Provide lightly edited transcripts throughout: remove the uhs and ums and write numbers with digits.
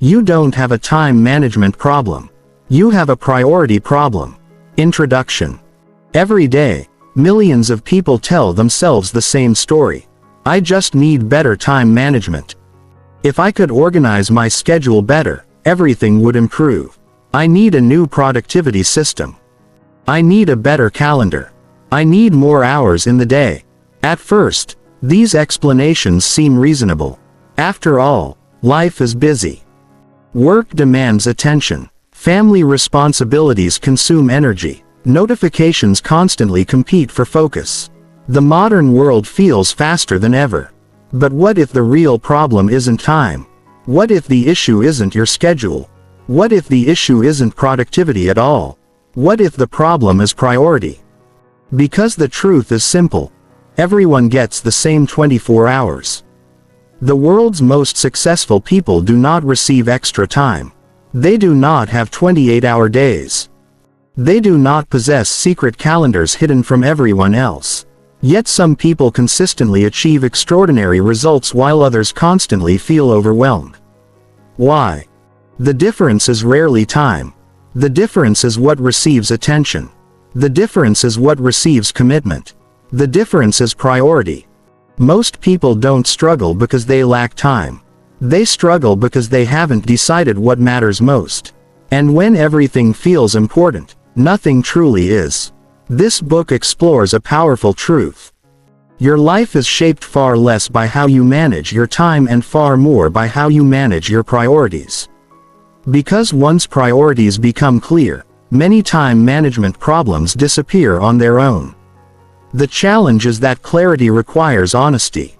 You don't have a time management problem. You have a priority problem. Introduction. Every day, millions of people tell themselves the same story. I just need better time management. If I could organize my schedule better, everything would improve. I need a new productivity system. I need a better calendar. I need more hours in the day. At first, these explanations seem reasonable. After all, life is busy. Work demands attention. Family responsibilities consume energy. Notifications constantly compete for focus. The modern world feels faster than ever. But what if the real problem isn't time? What if the issue isn't your schedule? What if the issue isn't productivity at all? What if the problem is priority? Because the truth is simple. Everyone gets the same 24 hours. The world's most successful people do not receive extra time. They do not have 28-hour days. They do not possess secret calendars hidden from everyone else. Yet some people consistently achieve extraordinary results while others constantly feel overwhelmed. Why? The difference is rarely time. The difference is what receives attention. The difference is what receives commitment. The difference is priority. Most people don't struggle because they lack time. They struggle because they haven't decided what matters most. And when everything feels important, nothing truly is. This book explores a powerful truth. Your life is shaped far less by how you manage your time and far more by how you manage your priorities. Because once priorities become clear, many time management problems disappear on their own. The challenge is that clarity requires honesty.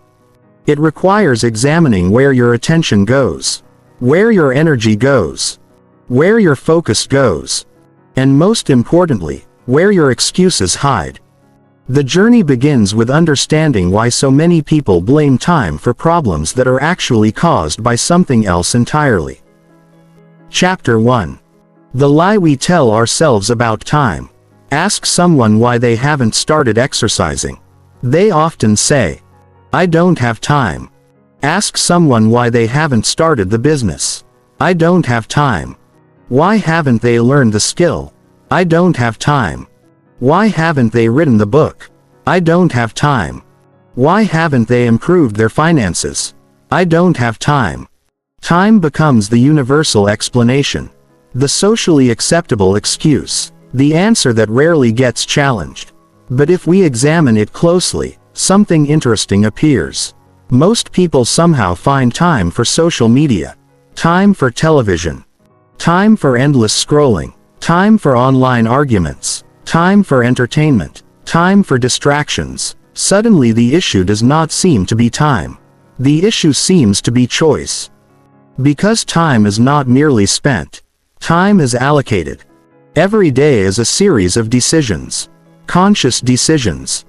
It requires examining where your attention goes, where your energy goes, where your focus goes, and most importantly, where your excuses hide. The journey begins with understanding why so many people blame time for problems that are actually caused by something else entirely. Chapter 1. The lie we tell ourselves about time. Ask someone why they haven't started exercising. They often say, "I don't have time." Ask someone why they haven't started the business. "I don't have time." Why haven't they learned the skill? "I don't have time." Why haven't they written the book? "I don't have time." Why haven't they improved their finances? "I don't have time." Time becomes the universal explanation, the socially acceptable excuse, the answer that rarely gets challenged. But if we examine it closely, something interesting appears. Most people somehow find time for social media, time for television, time for endless scrolling, time for online arguments, time for entertainment, time for distractions. Suddenly the issue does not seem to be time. The issue seems to be choice. Because time is not merely spent. Time is allocated. Every day is a series of decisions. Conscious decisions,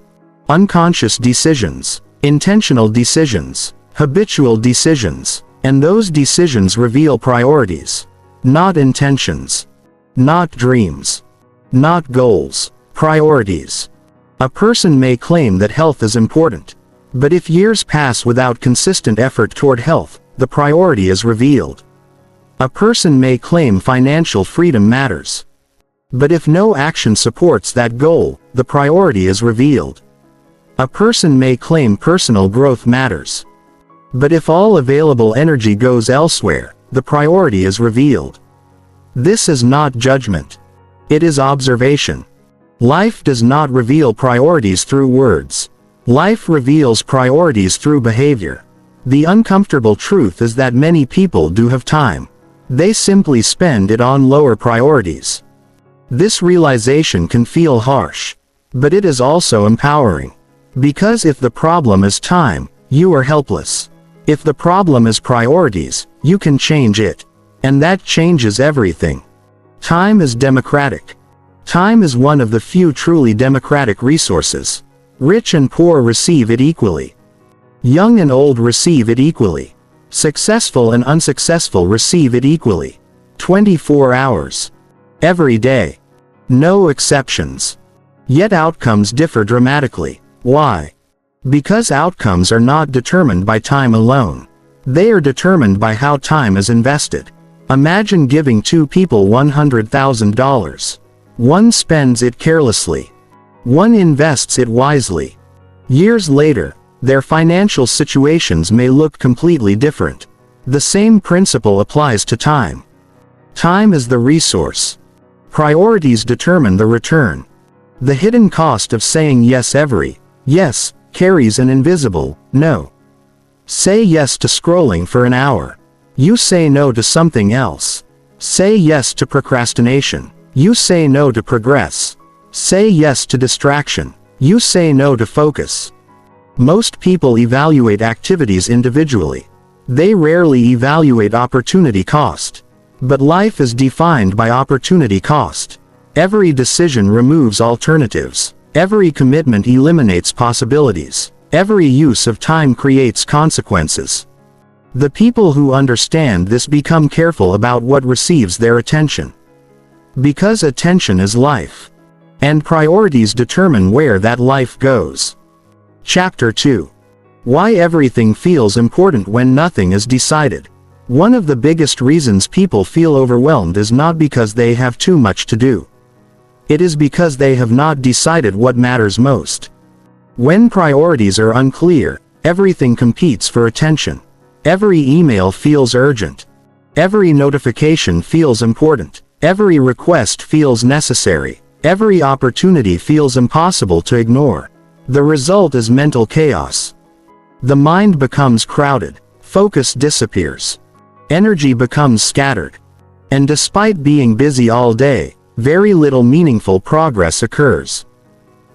unconscious decisions, intentional decisions, habitual decisions, and those decisions reveal priorities, not intentions, not dreams, not goals, priorities. A person may claim that health is important, but if years pass without consistent effort toward health, the priority is revealed. A person may claim financial freedom matters, but if no action supports that goal, the priority is revealed. A person may claim personal growth matters, but if all available energy goes elsewhere, the priority is revealed. This is not judgment. It is observation. Life does not reveal priorities through words. Life reveals priorities through behavior. The uncomfortable truth is that many people do have time. They simply spend it on lower priorities. This realization can feel harsh, but it is also empowering. Because if the problem is time, you are helpless. If the problem is priorities, you can change it. And that changes everything. Time is democratic. Time is one of the few truly democratic resources. Rich and poor receive it equally. Young and old receive it equally. Successful and unsuccessful receive it equally. 24 hours. Every day. No exceptions. Yet outcomes differ dramatically. Why? Because outcomes are not determined by time alone. They are determined by how time is invested. Imagine giving two people $100,000. One spends it carelessly. One invests it wisely. Years later, their financial situations may look completely different. The same principle applies to time. Time is the resource. Priorities determine the return. The hidden cost of saying yes every yes carries an invisible no. Say yes to scrolling for an hour. You say no to something else. Say yes to procrastination. You say no to progress. Say yes to distraction. You say no to focus. Most people evaluate activities individually. They rarely evaluate opportunity cost. But life is defined by opportunity cost. Every decision removes alternatives. Every commitment eliminates possibilities. Every use of time creates consequences. The people who understand this become careful about what receives their attention. Because attention is life. And priorities determine where that life goes. Chapter 2. Why everything feels important when nothing is decided. One of the biggest reasons people feel overwhelmed is not because they have too much to do. It is because they have not decided what matters most. When priorities are unclear, everything competes for attention. Every email feels urgent. Every notification feels important. Every request feels necessary. Every opportunity feels impossible to ignore. The result is mental chaos. The mind becomes crowded. Focus disappears. Energy becomes scattered. And despite being busy all day, very little meaningful progress occurs.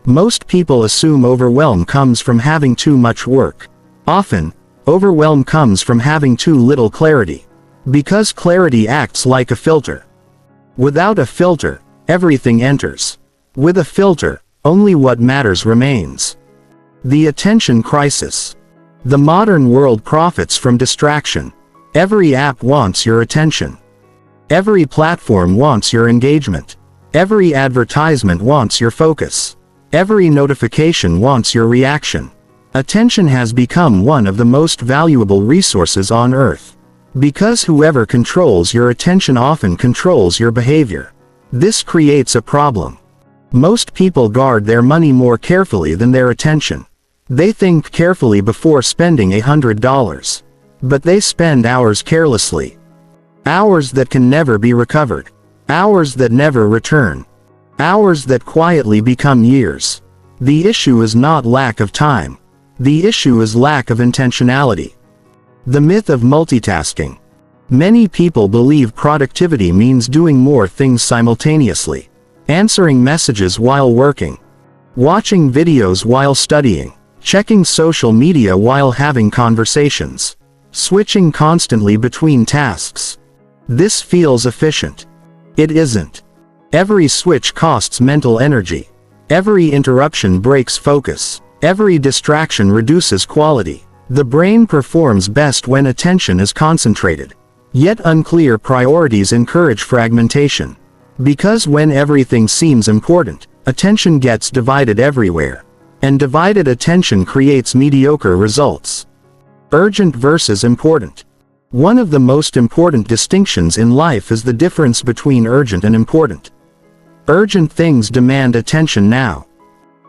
Most people assume overwhelm comes from having too much work. Often, overwhelm comes from having too little clarity. Because clarity acts like a filter. Without a filter, everything enters. With a filter, only what matters remains. The attention crisis. The modern world profits from distraction. Every app wants your attention. Every platform wants your engagement. Every advertisement wants your focus. Every notification wants your reaction. Attention has become one of the most valuable resources on earth. Because whoever controls your attention often controls your behavior. This creates a problem. Most people guard their money more carefully than their attention. They think carefully before spending $100. But they spend hours carelessly. Hours that can never be recovered. Hours that never return. Hours that quietly become years. The issue is not lack of time. The issue is lack of intentionality. The myth of multitasking. Many people believe productivity means doing more things simultaneously. Answering messages while working. Watching videos while studying. Checking social media while having conversations. Switching constantly between tasks. This feels efficient. It isn't. Every switch costs mental energy. Every interruption breaks focus. Every distraction reduces quality. The brain performs best when attention is concentrated. Yet unclear priorities encourage fragmentation. Because when everything seems important, attention gets divided everywhere. And divided attention creates mediocre results. Urgent versus important. One of the most important distinctions in life is the difference between urgent and important. Urgent things demand attention now.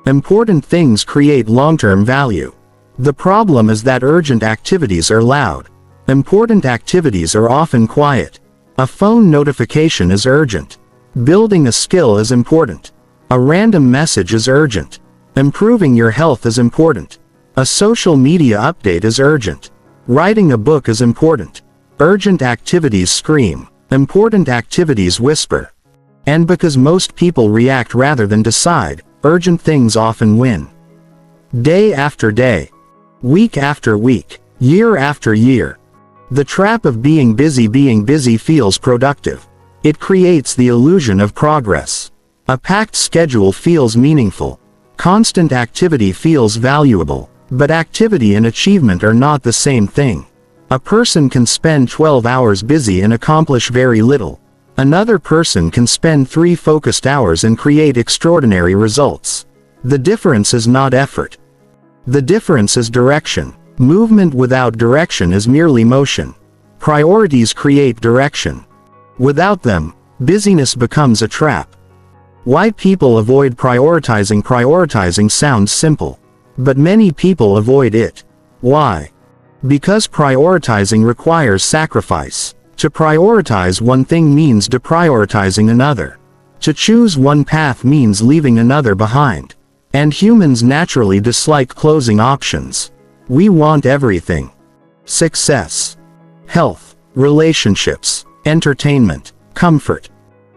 Important things create long-term value. The problem is that urgent activities are loud. Important activities are often quiet. A phone notification is urgent. Building a skill is important. A random message is urgent. Improving your health is important. A social media update is urgent. Writing a book is important. Urgent activities scream. Important activities whisper. And because most people react rather than decide, urgent things often win. Day after day. Week after week. Year after year. The trap of being busy feels productive. It creates the illusion of progress. A packed schedule feels meaningful. Constant activity feels valuable. But activity and achievement are not the same thing. A person can spend 12 hours busy and accomplish very little. Another person can spend 3 focused hours and create extraordinary results. The difference is not effort. The difference is direction. Movement without direction is merely motion. Priorities create direction. Without them, busyness becomes a trap. Why people avoid prioritizing? Prioritizing sounds simple, but many people avoid it. Why? Because prioritizing requires sacrifice. To prioritize one thing means deprioritizing another. To choose one path means leaving another behind. And humans naturally dislike closing options. We want everything. Success, health, relationships, entertainment, comfort,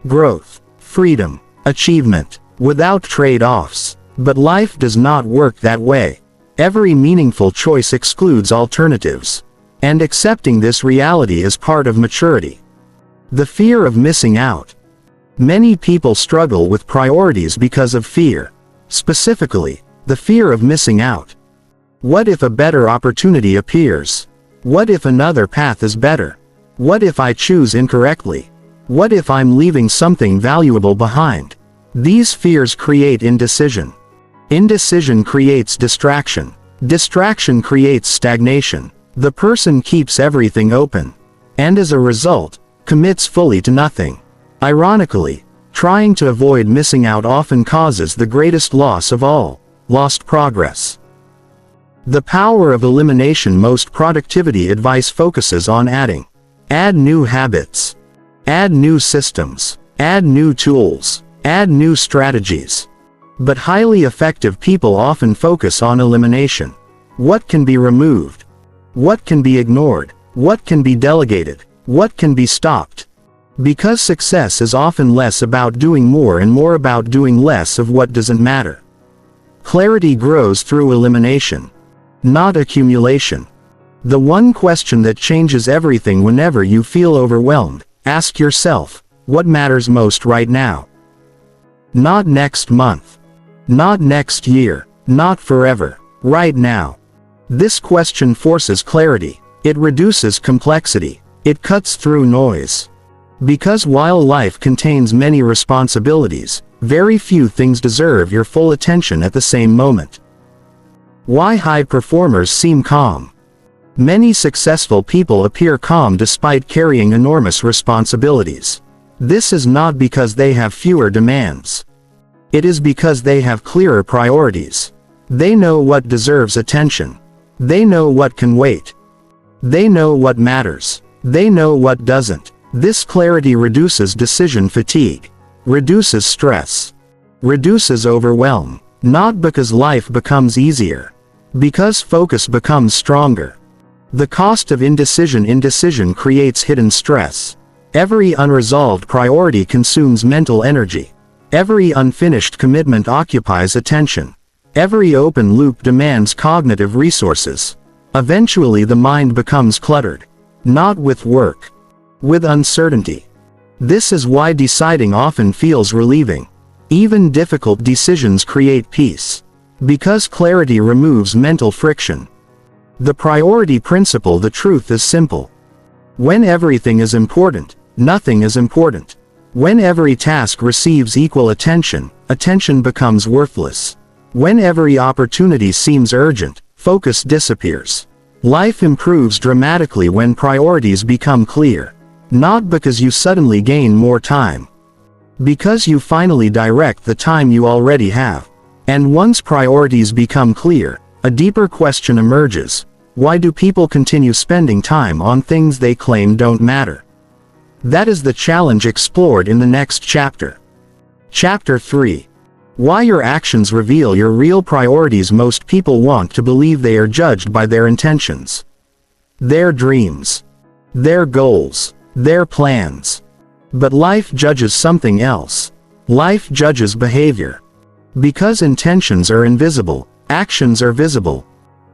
growth, freedom, achievement, without trade-offs. But life does not work that way. Every meaningful choice excludes alternatives. And accepting this reality is part of maturity. The fear of missing out. Many people struggle with priorities because of fear. Specifically, the fear of missing out. What if a better opportunity appears? What if another path is better? What if I choose incorrectly? What if I'm leaving something valuable behind? These fears create indecision. Indecision creates distraction. Distraction creates stagnation. The person keeps everything open. And as a result, commits fully to nothing. Ironically, trying to avoid missing out often causes the greatest loss of all: lost progress. The power of elimination. Most productivity advice focuses on adding. Add new habits. Add new systems. Add new tools. Add new strategies. But highly effective people often focus on elimination. What can be removed? What can be ignored? What can be delegated? What can be stopped? Because success is often less about doing more and more about doing less of what doesn't matter. Clarity grows through elimination, not accumulation. The one question that changes everything whenever you feel overwhelmed: ask yourself, what matters most right now? Not next month. Not next year. Not forever. Right now. This question forces clarity. It reduces complexity. It cuts through noise. Because while life contains many responsibilities, very few things deserve your full attention at the same moment. Why high performers seem calm. Many successful people appear calm despite carrying enormous responsibilities. This is not because they have fewer demands. It is because they have clearer priorities. They know what deserves attention. They know what can wait. They know what matters. They know what doesn't. This clarity reduces decision fatigue, reduces stress, reduces overwhelm. Not because life becomes easier, because focus becomes stronger. The cost of indecision. Indecision creates hidden stress. Every unresolved priority consumes mental energy. Every unfinished commitment occupies attention. Every open loop demands cognitive resources. Eventually the mind becomes cluttered. Not with work, with uncertainty. This is why deciding often feels relieving. Even difficult decisions create peace. Because clarity removes mental friction. The priority principle. The truth is simple. When everything is important, nothing is important. When every task receives equal attention, attention becomes worthless. When every opportunity seems urgent, focus disappears. Life improves dramatically when priorities become clear. Not because you suddenly gain more time. Because you finally direct the time you already have. And once priorities become clear, a deeper question emerges. Why do people continue spending time on things they claim don't matter? That is the challenge explored in the next chapter. Chapter 3. Why your actions reveal your real priorities. Most people want to believe they are judged by their intentions, their dreams, their goals, their plans. But life judges something else. Life judges behavior. Because intentions are invisible, actions are visible.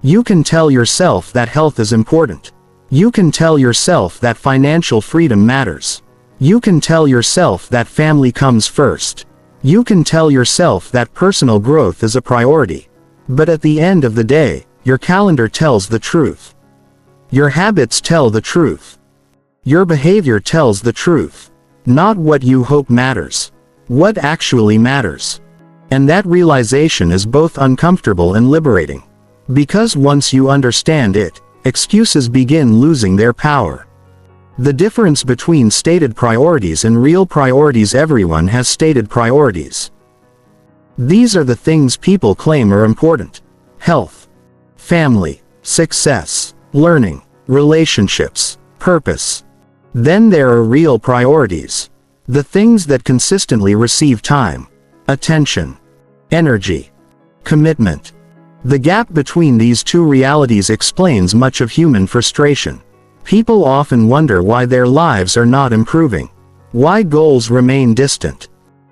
You can tell yourself that health is important. You can tell yourself that financial freedom matters. You can tell yourself that family comes first. You can tell yourself that personal growth is a priority. But at the end of the day, your calendar tells the truth. Your habits tell the truth. Your behavior tells the truth. Not what you hope matters. What actually matters. And that realization is both uncomfortable and liberating. Because once you understand it, excuses begin losing their power. The difference between stated priorities and real priorities. Everyone has stated priorities. These are the things people claim are important: health, family, success, learning, relationships, purpose. Then there are real priorities. The things that consistently receive time, attention, energy, commitment. The gap between these two realities explains much of human frustration. People often wonder why their lives are not improving, why goals remain distant,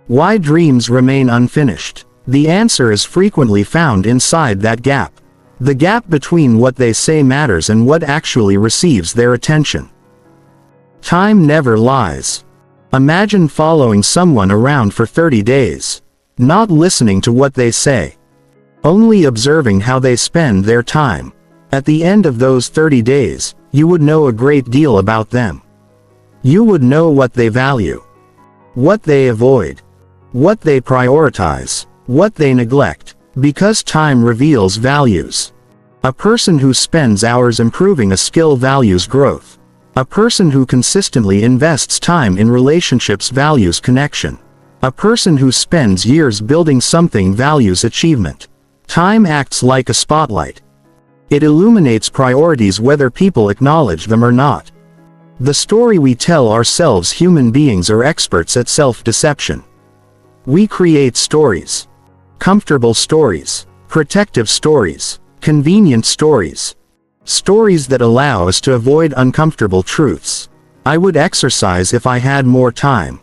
why dreams remain unfinished. The answer is frequently found inside that gap. The gap between what they say matters and what actually receives their attention. Time never lies. Imagine following someone around for 30 days, not listening to what they say, only observing how they spend their time. At the end of those 30 days, you would know a great deal about them. You would know what they value, what they avoid, what they prioritize, what they neglect, because time reveals values. A person who spends hours improving a skill values growth. A person who consistently invests time in relationships values connection. A person who spends years building something values achievement. Time acts like a spotlight. It illuminates priorities whether people acknowledge them or not. The story we tell ourselves. Human beings are experts at self-deception. We create stories. Comfortable stories, protective stories, convenient stories. Stories that allow us to avoid uncomfortable truths. I would exercise if I had more time.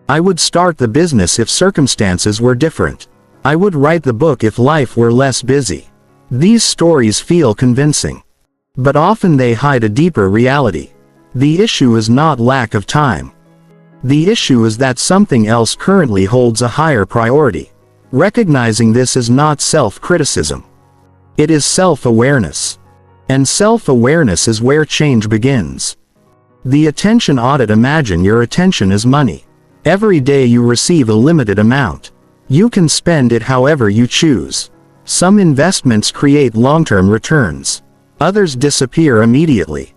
I would start the business if circumstances were different. I would write the book if life were less busy. These stories feel convincing, but often they hide a deeper reality. The issue is not lack of time. The issue is that something else currently holds a higher priority. Recognizing this is not self-criticism. It is self-awareness. And self-awareness is where change begins. The attention audit. Imagine your attention is money. Every day you receive a limited amount. You can spend it however you choose. Some investments create long-term returns. Others disappear immediately.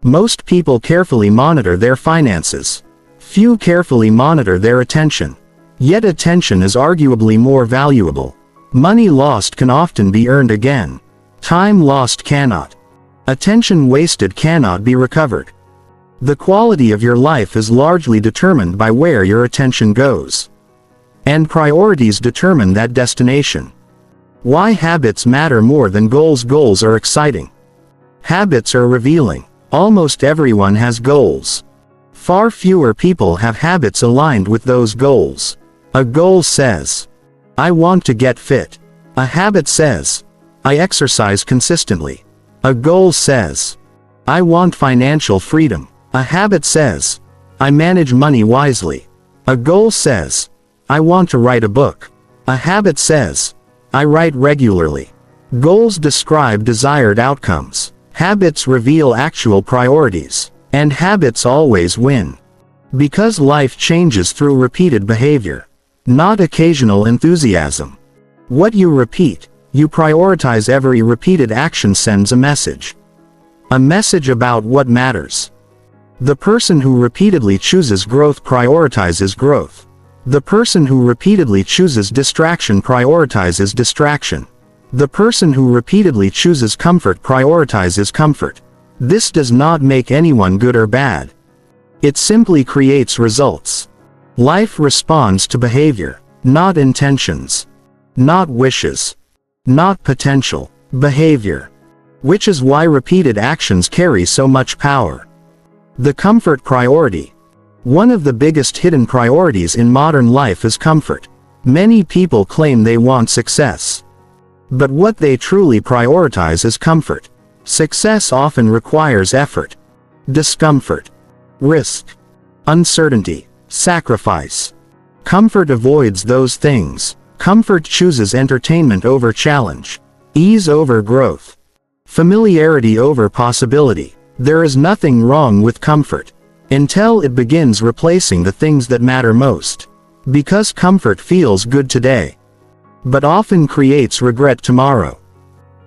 Most people carefully monitor their finances. Few carefully monitor their attention. Yet attention is arguably more valuable. Money lost can often be earned again. Time lost cannot. Attention wasted cannot be recovered. The quality of your life is largely determined by where your attention goes. And priorities determine that destination. Why habits matter more than goals. Goals are exciting. Habits are revealing. Almost everyone has goals. Far fewer people have habits aligned with those goals. A goal says, I want to get fit. A habit says, I exercise consistently. A goal says, I want financial freedom. A habit says, I manage money wisely. A goal says, I want to write a book. A habit says, I write regularly. Goals describe desired outcomes. Habits reveal actual priorities. And habits always win. Because life changes through repeated behavior, not occasional enthusiasm. What you repeat, you prioritize. Every repeated action sends a message. A message about what matters. The person who repeatedly chooses growth prioritizes growth. The person who repeatedly chooses distraction prioritizes distraction. The person who repeatedly chooses comfort prioritizes comfort. This does not make anyone good or bad. It simply creates results. Life responds to behavior, not intentions. Not wishes. Not potential. Behavior. Which is why repeated actions carry so much power. The comfort priority. One of the biggest hidden priorities in modern life is comfort. Many people claim they want success. But what they truly prioritize is comfort. Success often requires effort, discomfort, risk, uncertainty, sacrifice. Comfort avoids those things. Comfort chooses entertainment over challenge, ease over growth, familiarity over possibility. There is nothing wrong with comfort, until it begins replacing the things that matter most. Because comfort feels good today, but often creates regret tomorrow.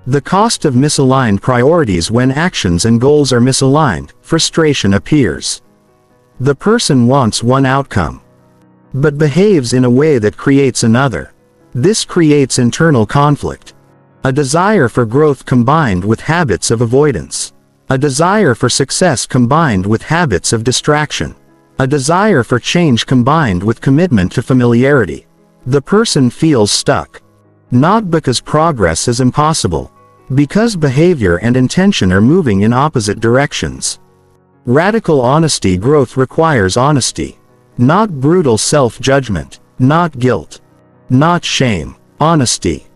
The cost of misaligned priorities: when actions and goals are misaligned, frustration appears. The person wants one outcome, but behaves in a way that creates another. This creates internal conflict. A desire for growth combined with habits of avoidance. A desire for success combined with habits of distraction. A desire for change combined with commitment to familiarity. The person feels stuck. Not because progress is impossible, because behavior and intention are moving in opposite directions. Radical honesty: growth requires honesty. Not brutal self-judgment, not guilt, not shame. Honesty.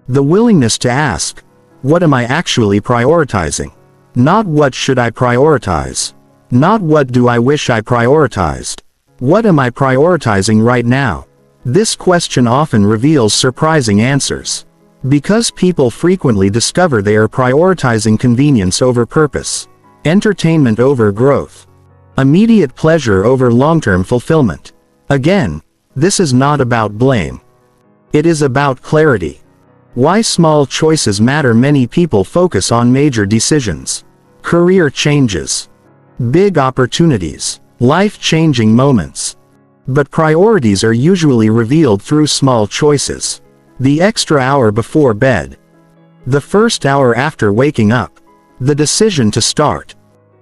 The willingness to ask, what am I actually prioritizing? Not what should I prioritize? Not what do I wish I prioritized? What am I prioritizing right now? This question often reveals surprising answers. Because people frequently discover they are prioritizing convenience over purpose, entertainment over growth, immediate pleasure over long-term fulfillment. Again, this is not about blame. It is about clarity. Why small choices matter: many people focus on major decisions, career changes, big opportunities, life-changing moments. But priorities are usually revealed through small choices. The extra hour before bed. The first hour after waking up. The decision to start.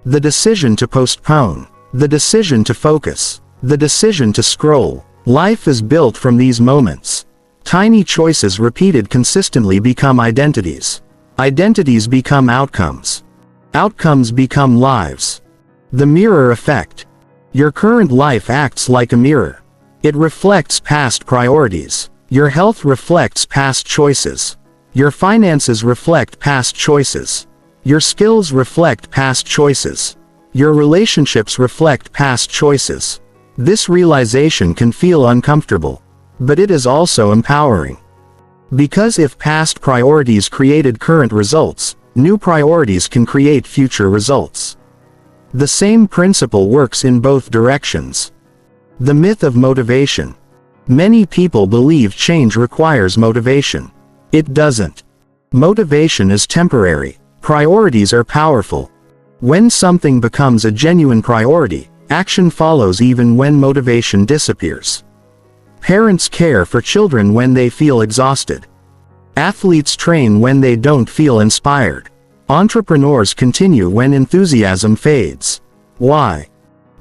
The decision to postpone. The decision to focus. The decision to scroll. Life is built from these moments. Tiny choices repeated consistently become identities. Identities become outcomes. Outcomes become lives. The mirror effect. Your current life acts like a mirror. It reflects past priorities. Your health reflects past choices. Your finances reflect past choices. Your skills reflect past choices. Your relationships reflect past choices. This realization can feel uncomfortable, but it is also empowering. Because if past priorities created current results, new priorities can create future results. The same principle works in both directions. The myth of motivation. Many people believe change requires motivation. It doesn't. Motivation is temporary. Priorities are powerful. When something becomes a genuine priority, action follows even when motivation disappears. Parents care for children when they feel exhausted. Athletes train when they don't feel inspired. Entrepreneurs continue when enthusiasm fades. Why?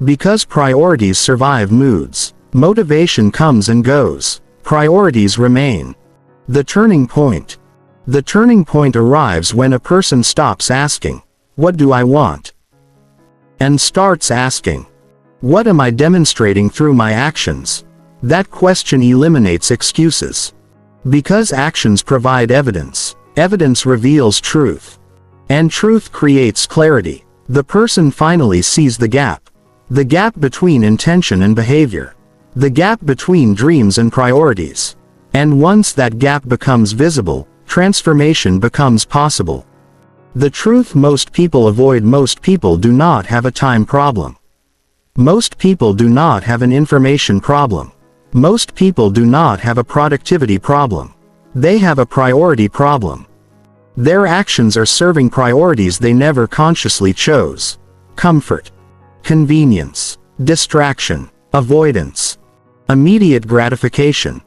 Because priorities survive moods. Motivation comes and goes. Priorities remain. The turning point. The turning point arrives when a person stops asking, "What do I want?" and starts asking, "What am I demonstrating through my actions?" That question eliminates excuses. Because actions provide evidence, evidence reveals truth. And truth creates clarity. The person finally sees the gap. The gap between intention and behavior. The gap between dreams and priorities. And once that gap becomes visible, transformation becomes possible. The truth most people avoid: most people do not have a time problem. Most people do not have an information problem. Most people do not have a productivity problem. They have a priority problem. Their actions are serving priorities they never consciously chose. Comfort, convenience, distraction, avoidance, immediate gratification.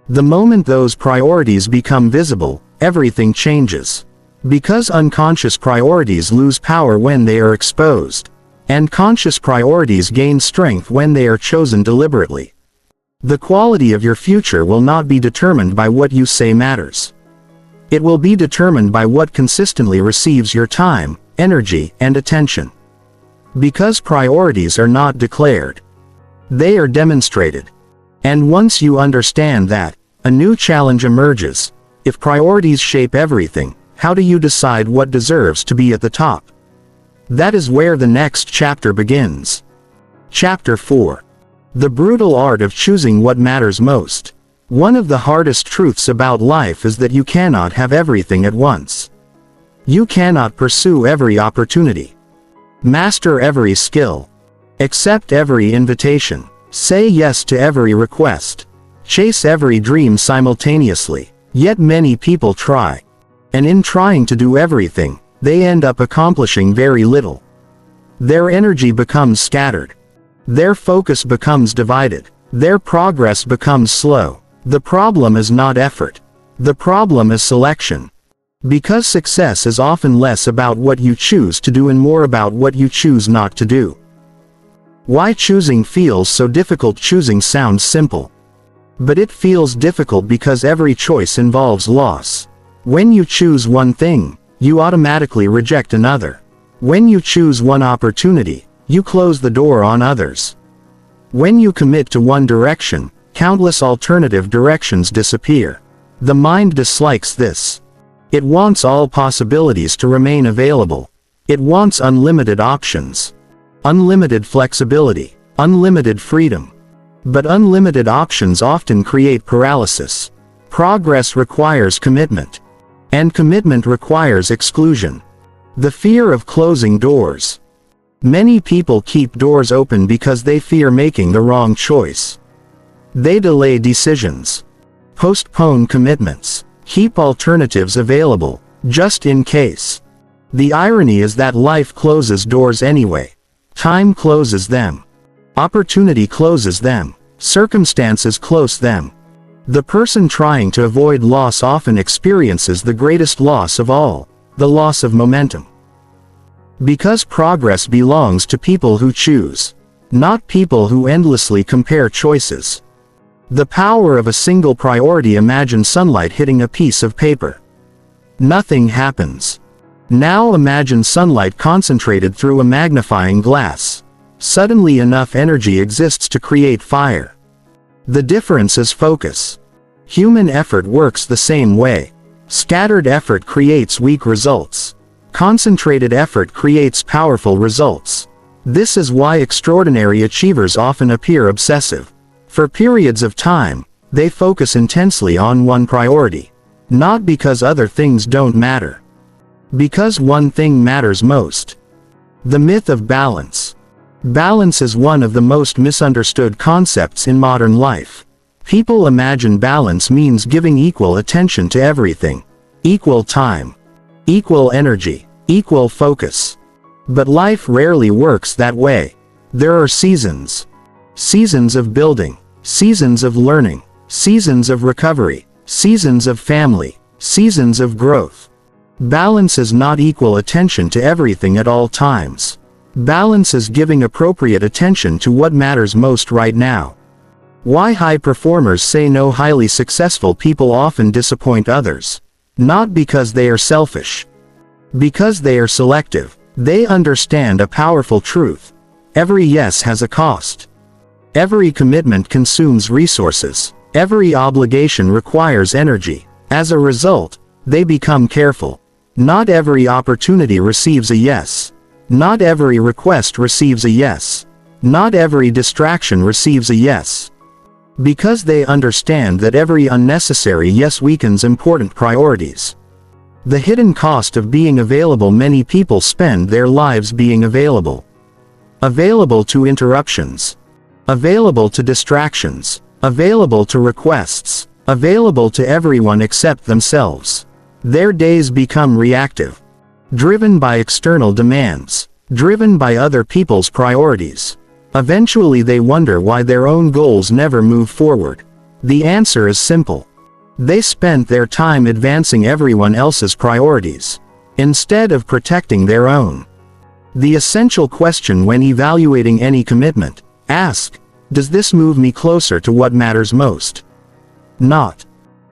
The moment those priorities become visible, everything changes. Because unconscious priorities lose power when they are exposed, and conscious priorities gain strength when they are chosen deliberately. The quality of your future will not be determined by what you say matters. It will be determined by what consistently receives your time, energy, and attention. Because priorities are not declared. They are demonstrated. And once you understand that, a new challenge emerges. If priorities shape everything, how do you decide what deserves to be at the top? That is where the next chapter begins. Chapter 4. The brutal art of choosing what matters most. One of the hardest truths about life is that you cannot have everything at once. You cannot pursue every opportunity, master every skill, accept every invitation, say yes to every request, chase every dream simultaneously. Yet many people try. And in trying to do everything, they end up accomplishing very little. Their energy becomes scattered. Their focus becomes divided. Their progress becomes slow. The problem is not effort. The problem is selection. Because success is often less about what you choose to do and more about what you choose not to do. Why choosing feels so difficult? Choosing sounds simple. But it feels difficult because every choice involves loss. When you choose one thing, you automatically reject another. When you choose one opportunity, you close the door on others. When you commit to one direction, countless alternative directions disappear. The mind dislikes this. It wants all possibilities to remain available. It wants unlimited options. Unlimited flexibility. Unlimited freedom. But unlimited options often create paralysis. Progress requires commitment. And commitment requires exclusion. The fear of closing doors. Many people keep doors open because they fear making the wrong choice. They delay decisions. Postpone commitments. Keep alternatives available, just in case. The irony is that life closes doors anyway. Time closes them. Opportunity closes them. Circumstances close them. The person trying to avoid loss often experiences the greatest loss of all, the loss of momentum. Because progress belongs to people who choose, not people who endlessly compare choices. The power of a single priority. Imagine sunlight hitting a piece of paper. Nothing happens. Now imagine sunlight concentrated through a magnifying glass. Suddenly enough energy exists to create fire. The difference is focus. Human effort works the same way. Scattered effort creates weak results. Concentrated effort creates powerful results. This is why extraordinary achievers often appear obsessive. For periods of time, they focus intensely on one priority. Not because other things don't matter. Because one thing matters most. The myth of balance. Balance is one of the most misunderstood concepts in modern life. People imagine balance means giving equal attention to everything. Equal time. Equal energy. Equal focus. But life rarely works that way. There are seasons. Seasons of building. Seasons of learning. Seasons of recovery. Seasons of family. Seasons of growth. Balance is not equal attention to everything at all times. Balance is giving appropriate attention to what matters most right now. Why high performers say no? Highly successful people often disappoint others. Not because they are selfish. Because they are selective. They understand a powerful truth. Every yes has a cost. Every commitment consumes resources. Every obligation requires energy. As a result, they become careful. Not every opportunity receives a yes. Not every request receives a yes. Not every distraction receives a yes. Because they understand that every unnecessary yes weakens important priorities. The hidden cost of being available. Many people spend their lives being available. Available to interruptions. Available to distractions. Available to requests. Available to everyone except themselves. Their days become reactive. Driven by external demands. Driven by other people's priorities. Eventually they wonder why their own goals never move forward. The answer is simple. They spent their time advancing everyone else's priorities, instead of protecting their own. The essential question when evaluating any commitment, ask, does this move me closer to what matters most? Not,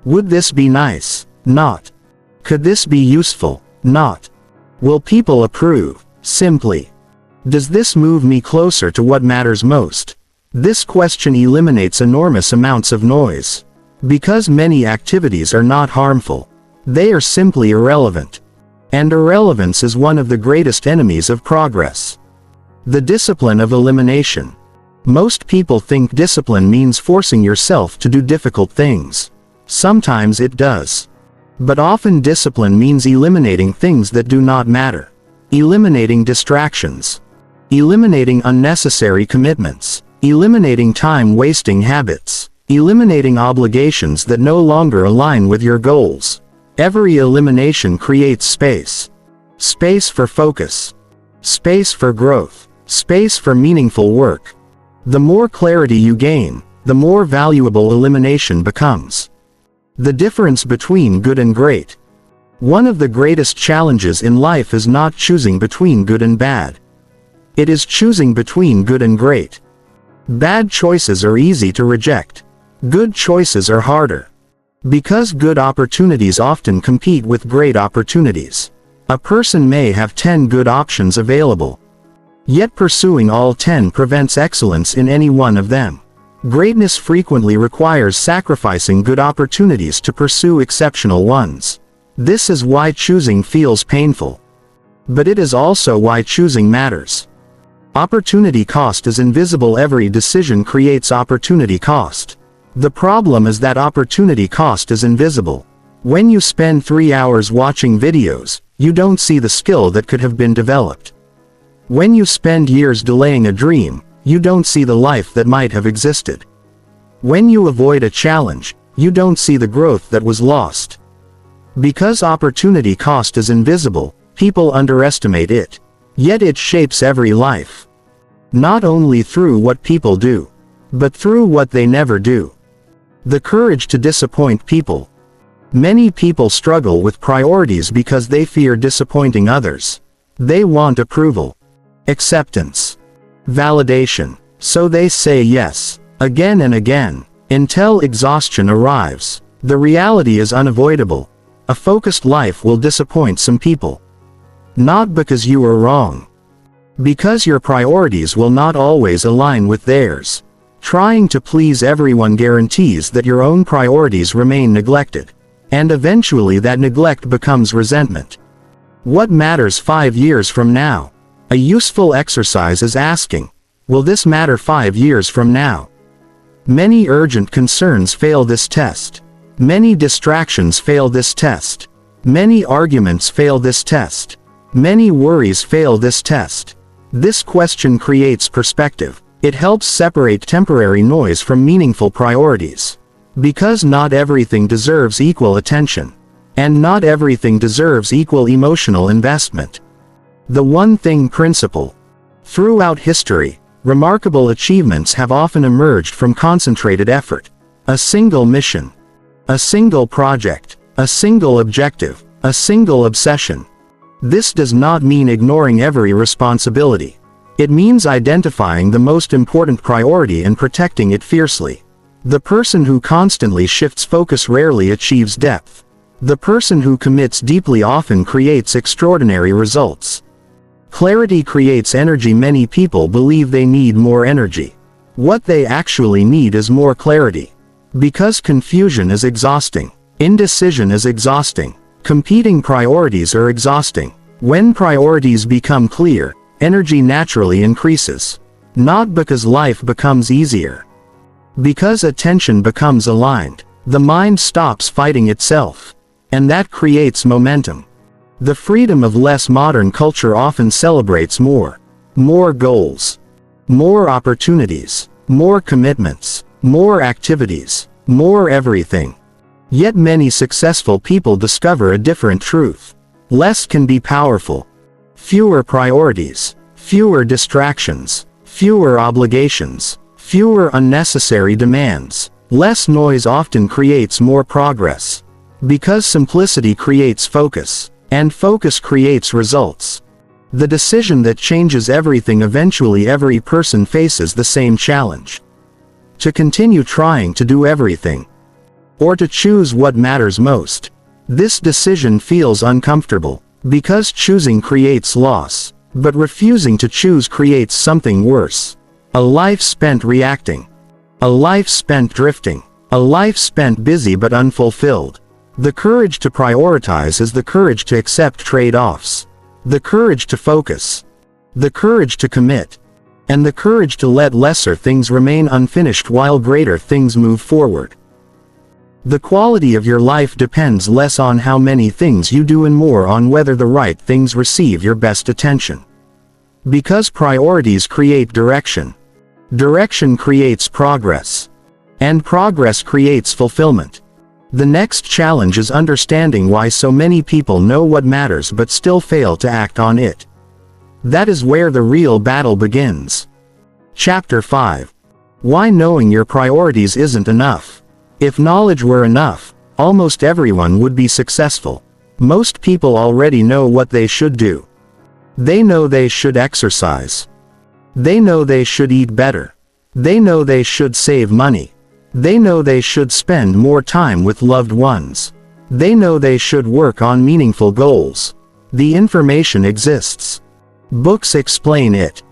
would this be nice? Not, could this be useful? Not, will people approve? Simply, does this move me closer to what matters most? This question eliminates enormous amounts of noise. Because many activities are not harmful. They are simply irrelevant. And irrelevance is one of the greatest enemies of progress. The discipline of elimination. Most people think discipline means forcing yourself to do difficult things. Sometimes it does. But often discipline means eliminating things that do not matter. Eliminating distractions. Eliminating unnecessary commitments. Eliminating time-wasting habits. Eliminating obligations that no longer align with your goals. Every elimination creates space. Space for focus. Space for growth. Space for meaningful work. The more clarity you gain, the more valuable elimination becomes. The difference between good and great. One of the greatest challenges in life is not choosing between good and bad. It is choosing between good and great. Bad choices are easy to reject. Good choices are harder. Because good opportunities often compete with great opportunities. A person may have 10 good options available. Yet pursuing all 10 prevents excellence in any one of them. Greatness frequently requires sacrificing good opportunities to pursue exceptional ones. This is why choosing feels painful. But it is also why choosing matters. Opportunity cost is invisible. Every decision creates opportunity cost. The problem is that opportunity cost is invisible. When you spend 3 hours watching videos, you don't see the skill that could have been developed. When you spend years delaying a dream, you don't see the life that might have existed. When you avoid a challenge, you don't see the growth that was lost. Because opportunity cost is invisible, people underestimate it. Yet it shapes every life. Not only through what people do, but through what they never do. The courage to disappoint people. Many people struggle with priorities because they fear disappointing others. They want approval, acceptance, validation. So they say yes, again and again, until exhaustion arrives. The reality is unavoidable. A focused life will disappoint some people. Not because you are wrong. Because your priorities will not always align with theirs. Trying to please everyone guarantees that your own priorities remain neglected. And eventually that neglect becomes resentment. What matters 5 years from now? A useful exercise is asking, will this matter 5 years from now? Many urgent concerns fail this test. Many distractions fail this test. Many arguments fail this test. Many worries fail this test. This question creates perspective. It helps separate temporary noise from meaningful priorities. Because not everything deserves equal attention. And not everything deserves equal emotional investment. The one thing principle. Throughout history, remarkable achievements have often emerged from concentrated effort. A single mission. A single project. A single objective. A single obsession. This does not mean ignoring every responsibility. It means identifying the most important priority and protecting it fiercely. The person who constantly shifts focus rarely achieves depth. The person who commits deeply often creates extraordinary results. Clarity creates energy. Many people believe they need more energy. What they actually need is more clarity. Because confusion is exhausting. Indecision is exhausting. Competing priorities are exhausting. When priorities become clear, energy naturally increases. Not because life becomes easier. Because attention becomes aligned. The mind stops fighting itself. And that creates momentum. The freedom of less modern culture often celebrates more. More goals. More opportunities. More commitments. More activities. More everything. Yet many successful people discover a different truth. Less can be powerful. Fewer priorities. Fewer distractions. Fewer obligations. Fewer unnecessary demands. Less noise often creates more progress. Because simplicity creates focus. And focus creates results. The decision that changes everything. Eventually every person faces the same challenge. To continue trying to do everything. Or to choose what matters most. This decision feels uncomfortable. Because choosing creates loss. But refusing to choose creates something worse. A life spent reacting. A life spent drifting. A life spent busy but unfulfilled. The courage to prioritize is the courage to accept trade-offs. The courage to focus. The courage to commit. And the courage to let lesser things remain unfinished while greater things move forward. The quality of your life depends less on how many things you do and more on whether the right things receive your best attention. Because priorities create direction. Direction creates progress. And progress creates fulfillment. The next challenge is understanding why so many people know what matters but still fail to act on it. That is where the real battle begins. Chapter 5. Why knowing your priorities isn't enough. If knowledge were enough, almost everyone would be successful. Most people already know what they should do. They know they should exercise. They know they should eat better. They know they should save money. They know they should spend more time with loved ones. They know they should work on meaningful goals. The information exists. Books explain it.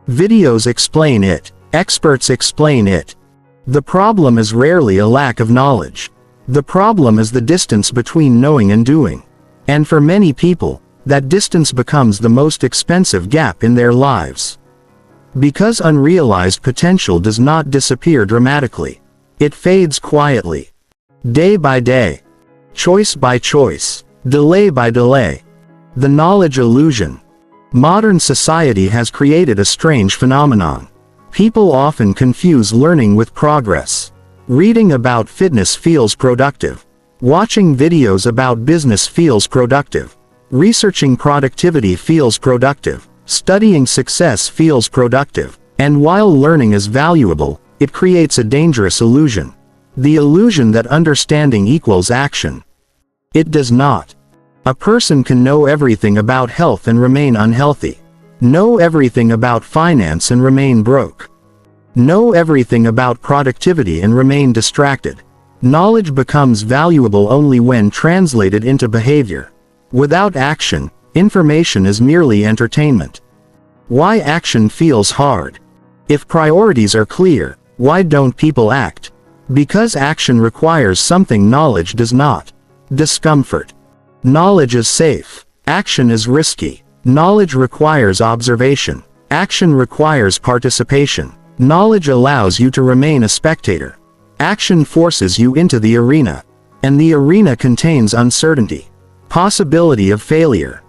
Videos explain it. Experts explain it. The problem is rarely a lack of knowledge. The problem is the distance between knowing and doing. And for many people, that distance becomes the most expensive gap in their lives. Because unrealized potential does not disappear dramatically. It fades quietly. Day by day. Choice by choice. Delay by delay. The knowledge illusion. Modern society has created a strange phenomenon. People often confuse learning with progress. Reading about fitness feels productive. Watching videos about business feels productive. Researching productivity feels productive. Studying success feels productive. And while learning is valuable, it creates a dangerous illusion. The illusion that understanding equals action. It does not. A person can know everything about health and remain unhealthy. Know everything about finance and remain broke. Know everything about productivity and remain distracted. Knowledge becomes valuable only when translated into behavior. Without action, information is merely entertainment. Why action feels hard. If priorities are clear, why don't people act? Because action requires something knowledge does not. Discomfort. Knowledge is safe. Action is risky. Knowledge requires observation. Action requires participation. Knowledge allows you to remain a spectator. Action forces you into the arena. And the arena contains uncertainty. Possibility of failure.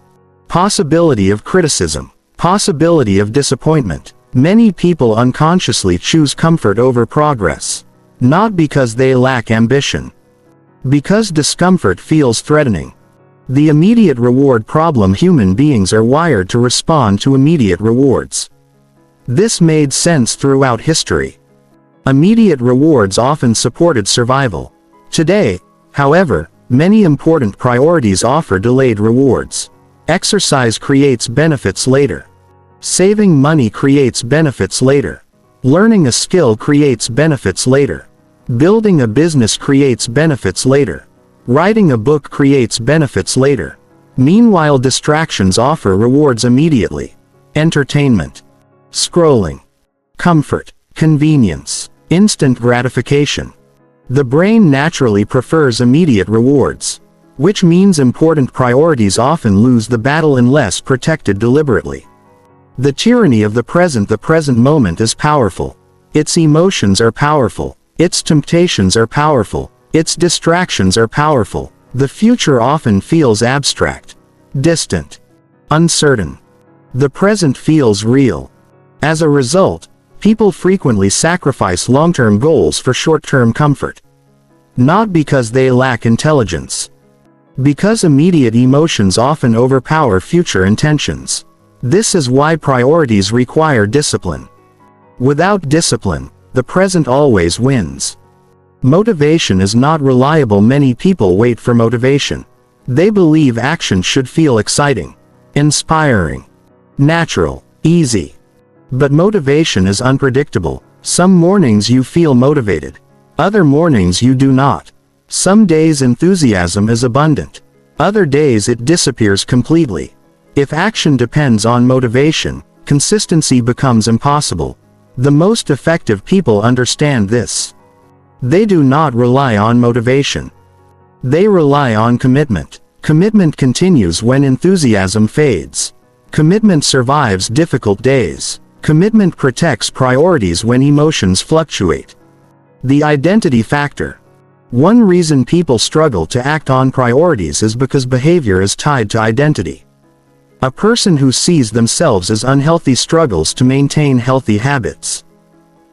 Possibility of criticism. Possibility of disappointment. Many people unconsciously choose comfort over progress. Not because they lack ambition. Because discomfort feels threatening. The immediate reward problem. Human beings are wired to respond to immediate rewards. This made sense throughout history. Immediate rewards often supported survival. Today, however, many important priorities offer delayed rewards. Exercise creates benefits later. Saving money creates benefits later. Learning a skill creates benefits later. Building a business creates benefits later. Writing a book creates benefits later. Meanwhile, distractions offer rewards immediately. Entertainment. Scrolling. Comfort. Convenience. Instant gratification. The brain naturally prefers immediate rewards. Which means important priorities often lose the battle unless protected deliberately. The tyranny of the present moment is powerful. Its emotions are powerful. Its temptations are powerful. Its distractions are powerful. The future often feels abstract, distant, uncertain. The present feels real. As a result, people frequently sacrifice long-term goals for short-term comfort. Not because they lack intelligence. Because immediate emotions often overpower future intentions. This is why priorities require discipline. Without discipline, the present always wins. Motivation is not reliable. Many people wait for motivation. They believe action should feel exciting, inspiring, natural, easy. But motivation is unpredictable. Some mornings you feel motivated. Other mornings you do not. Some days enthusiasm is abundant. Other days it disappears completely. If action depends on motivation, consistency becomes impossible. The most effective people understand this. They do not rely on motivation. They rely on commitment. Commitment continues when enthusiasm fades. Commitment survives difficult days. Commitment protects priorities when emotions fluctuate. The identity factor. One reason people struggle to act on priorities is because behavior is tied to identity. A person who sees themselves as unhealthy struggles to maintain healthy habits.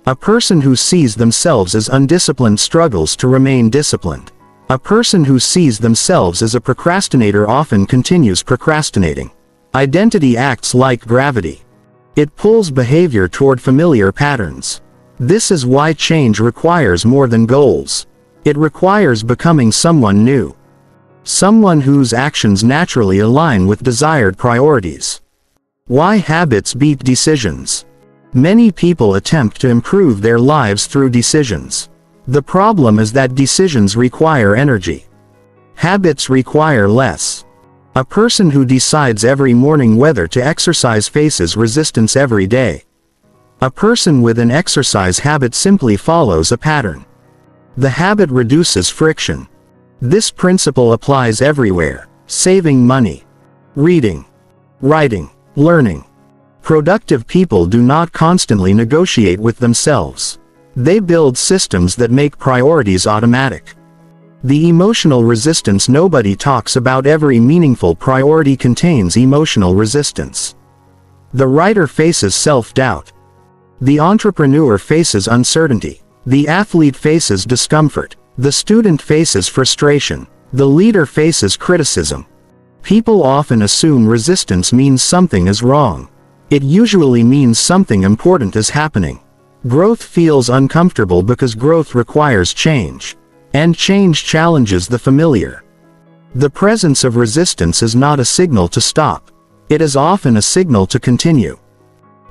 A person who sees themselves as undisciplined struggles to remain disciplined. A person who sees themselves as a procrastinator often continues procrastinating. Identity acts like gravity. It pulls behavior toward familiar patterns. This is why change requires more than goals. It requires becoming someone new. Someone whose actions naturally align with desired priorities. Why habits beat decisions. Many people attempt to improve their lives through decisions. The problem is that decisions require energy. Habits require less. A person who decides every morning whether to exercise faces resistance every day. A person with an exercise habit simply follows a pattern. The habit reduces friction. This principle applies everywhere: saving money, reading, writing, learning. Productive people do not constantly negotiate with themselves. They build systems that make priorities automatic. The emotional resistance nobody talks about. Every meaningful priority contains emotional resistance. The writer faces self-doubt. The entrepreneur faces uncertainty. The athlete faces discomfort. The student faces frustration. The leader faces criticism. People often assume resistance means something is wrong. It usually means something important is happening. Growth feels uncomfortable because growth requires change. And change challenges the familiar. The presence of resistance is not a signal to stop. It is often a signal to continue.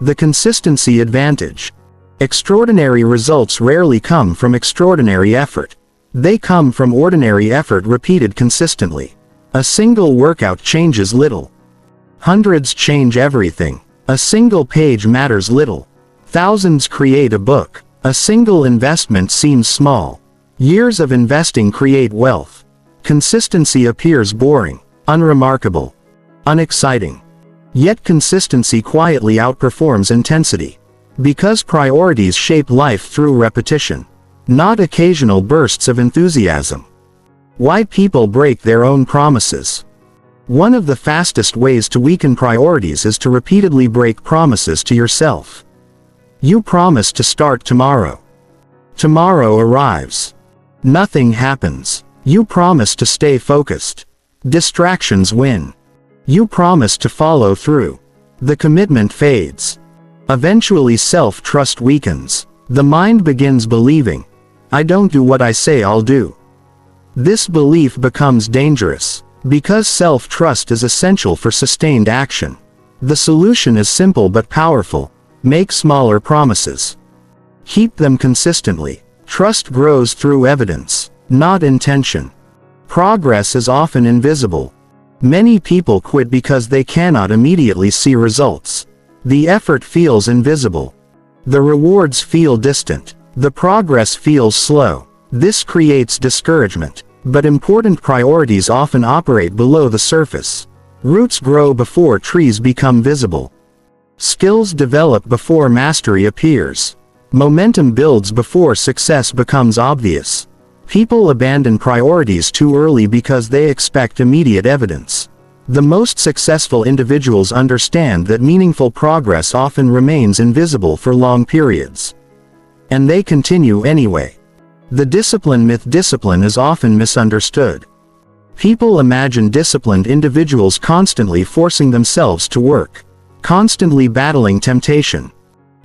The consistency advantage. Extraordinary results rarely come from extraordinary effort. They come from ordinary effort repeated consistently. A single workout changes little. Hundreds change everything. A single page matters little. Thousands create a book. A single investment seems small. Years of investing create wealth. Consistency appears boring, unremarkable, unexciting. Yet consistency quietly outperforms intensity. Because priorities shape life through repetition, not occasional bursts of enthusiasm. Why people break their own promises. One of the fastest ways to weaken priorities is to repeatedly break promises to yourself. You promise to start tomorrow. Tomorrow arrives. Nothing happens. You promise to stay focused. Distractions win. You promise to follow through. The commitment fades. Eventually self-trust weakens. The mind begins believing, I don't do what I say I'll do. This belief becomes dangerous, because self-trust is essential for sustained action. The solution is simple but powerful. Make smaller promises. Keep them consistently. Trust grows through evidence, not intention. Progress is often invisible. Many people quit because they cannot immediately see results. The effort feels invisible. The rewards feel distant. The progress feels slow. This creates discouragement. But important priorities often operate below the surface. Roots grow before trees become visible. Skills develop before mastery appears. Momentum builds before success becomes obvious. People abandon priorities too early because they expect immediate evidence. The most successful individuals understand that meaningful progress often remains invisible for long periods. And they continue anyway. The discipline myth. Discipline is often misunderstood. People imagine disciplined individuals constantly forcing themselves to work, constantly battling temptation,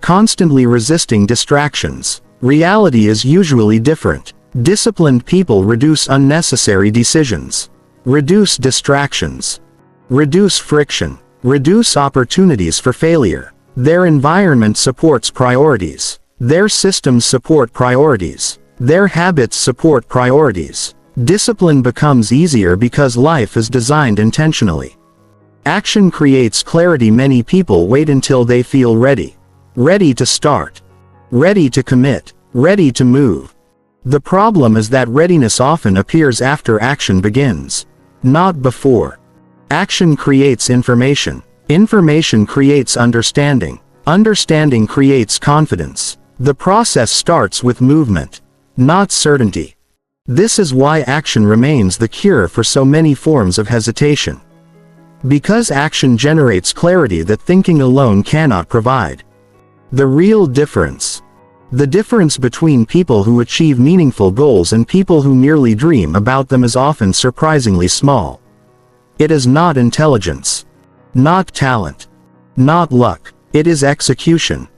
constantly resisting distractions. Reality is usually different. Disciplined people reduce unnecessary decisions, reduce distractions, reduce friction, reduce opportunities for failure. Their environment supports priorities. Their systems support priorities. Their habits support priorities. Discipline becomes easier because life is designed intentionally. Action creates clarity. Many people wait until they feel ready. Ready to start. Ready to commit. Ready to move. The problem is that readiness often appears after action begins, not before. Action creates information. Information creates understanding. Understanding creates confidence. The process starts with movement, not certainty. This is why action remains the cure for so many forms of hesitation. Because action generates clarity that thinking alone cannot provide. The real difference. The difference between people who achieve meaningful goals and people who merely dream about them is often surprisingly small. It is not intelligence, not talent, not luck. It is execution.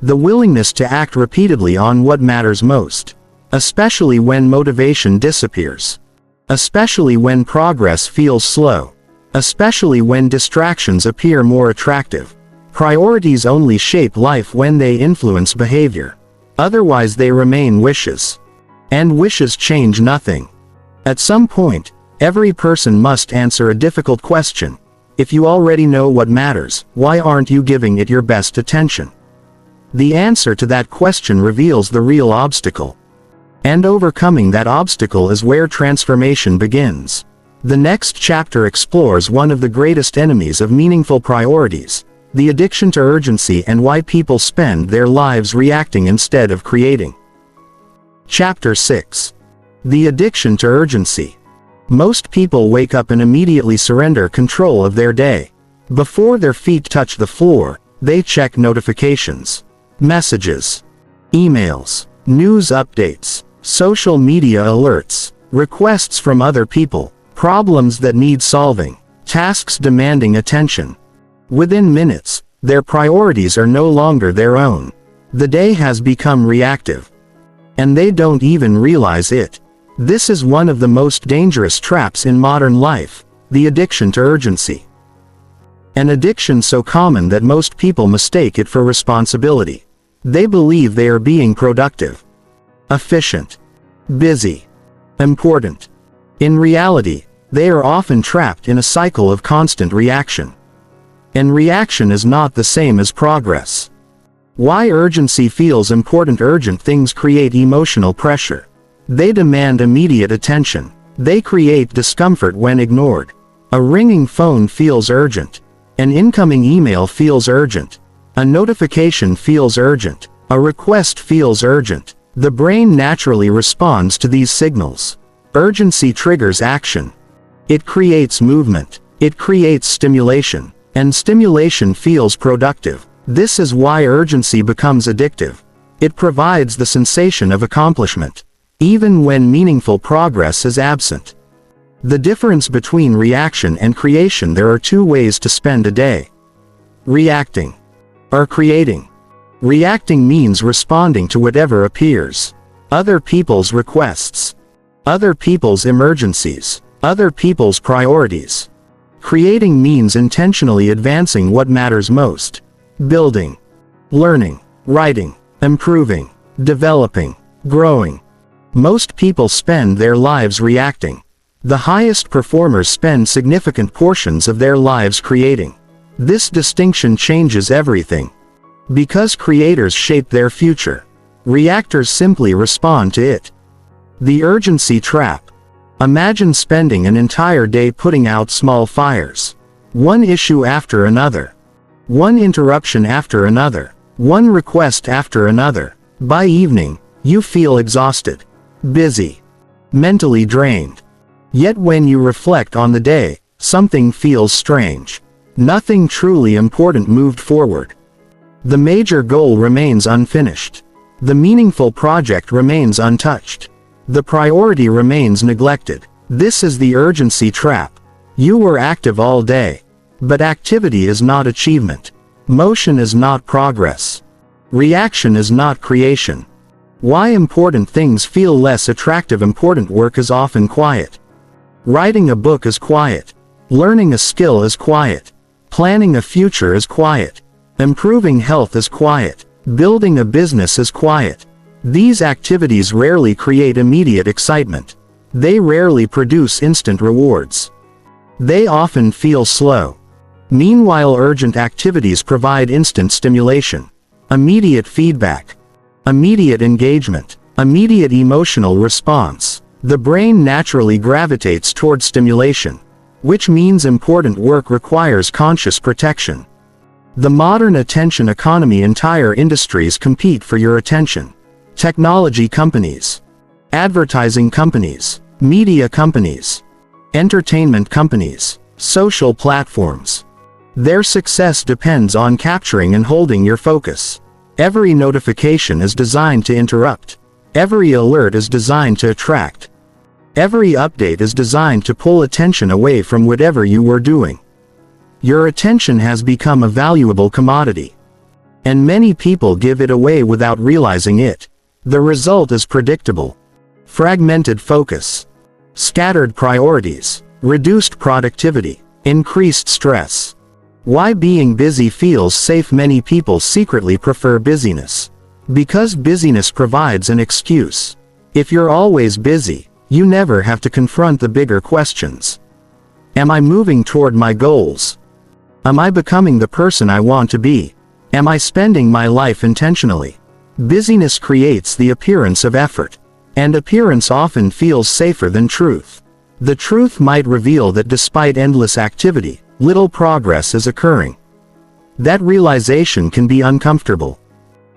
The willingness to act repeatedly on what matters most, especially when motivation disappears, especially when progress feels slow, especially when distractions appear more attractive. Priorities only shape life when they influence behavior. Otherwise they remain wishes. And wishes change nothing. At some point, every person must answer a difficult question. If you already know what matters, why aren't you giving it your best attention? The answer to that question reveals the real obstacle. And overcoming that obstacle is where transformation begins. The next chapter explores one of the greatest enemies of meaningful priorities, the addiction to urgency, and why people spend their lives reacting instead of creating. Chapter 6. The addiction to urgency. Most people wake up and immediately surrender control of their day. Before their feet touch the floor, they check notifications, messages, emails, news updates, social media alerts, requests from other people, problems that need solving, tasks demanding attention. Within minutes, their priorities are no longer their own. The day has become reactive. And they don't even realize it. This is one of the most dangerous traps in modern life, the addiction to urgency. An addiction so common that most people mistake it for responsibility. They believe they are being productive, efficient, busy, important. In reality, they are often trapped in a cycle of constant reaction. And reaction is not the same as progress. Why urgency feels important? Urgent things create emotional pressure. They demand immediate attention. They create discomfort when ignored. A ringing phone feels urgent. An incoming email feels urgent. A notification feels urgent. A request feels urgent. The brain naturally responds to these signals. Urgency triggers action. It creates movement. It creates stimulation. And stimulation feels productive. This is why urgency becomes addictive. It provides the sensation of accomplishment, even when meaningful progress is absent. The difference between reaction and creation. There are two ways to spend a day: reacting or creating. Reacting means responding to whatever appears. Other people's requests, other people's emergencies, other people's priorities. Creating means intentionally advancing what matters most. Building, learning, writing, improving, developing, growing. Most people spend their lives reacting. The highest performers spend significant portions of their lives creating. This distinction changes everything. Because creators shape their future, reactors simply respond to it. The urgency trap. Imagine spending an entire day putting out small fires. One issue after another. One interruption after another. One request after another. By evening, you feel exhausted, busy, mentally drained. Yet when you reflect on the day, something feels strange. Nothing truly important moved forward. The major goal remains unfinished. The meaningful project remains untouched. The priority remains neglected. This is the urgency trap. You were active all day. But activity is not achievement. Motion is not progress. Reaction is not creation. Why important things feel less attractive? Important work is often quiet. Writing a book is quiet. Learning a skill is quiet. Planning a future is quiet. Improving health is quiet. Building a business is quiet. These activities rarely create immediate excitement. They rarely produce instant rewards. They often feel slow. Meanwhile, urgent activities provide instant stimulation, immediate feedback, immediate engagement, immediate emotional response. The brain naturally gravitates toward stimulation, which means important work requires conscious protection. The modern attention economy. Entire industries compete for your attention. Technology companies, advertising companies, media companies, entertainment companies, social platforms. Their success depends on capturing and holding your focus. Every notification is designed to interrupt. Every alert is designed to attract. Every update is designed to pull attention away from whatever you were doing. Your attention has become a valuable commodity. And many people give it away without realizing it. The result is predictable. Fragmented focus. Scattered priorities. Reduced productivity. Increased stress. Why being busy feels safe. Many people secretly prefer busyness. Because busyness provides an excuse. If you're always busy, you never have to confront the bigger questions. Am I moving toward my goals? Am I becoming the person I want to be? Am I spending my life intentionally? Busyness creates the appearance of effort. And appearance often feels safer than truth. The truth might reveal that despite endless activity, little progress is occurring. That realization can be uncomfortable.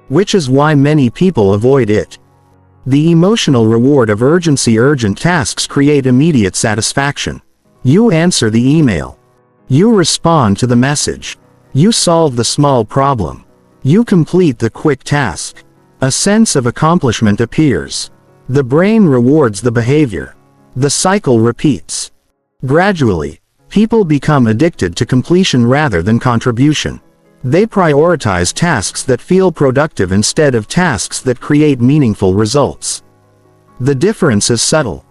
Which is why many people avoid it. The emotional reward of urgency. Urgent tasks create immediate satisfaction. You answer the email. You respond to the message. You solve the small problem. You complete the quick task. A sense of accomplishment appears. The brain rewards the behavior. The cycle repeats. Gradually, people become addicted to completion rather than contribution. They prioritize tasks that feel productive instead of tasks that create meaningful results. The difference is subtle,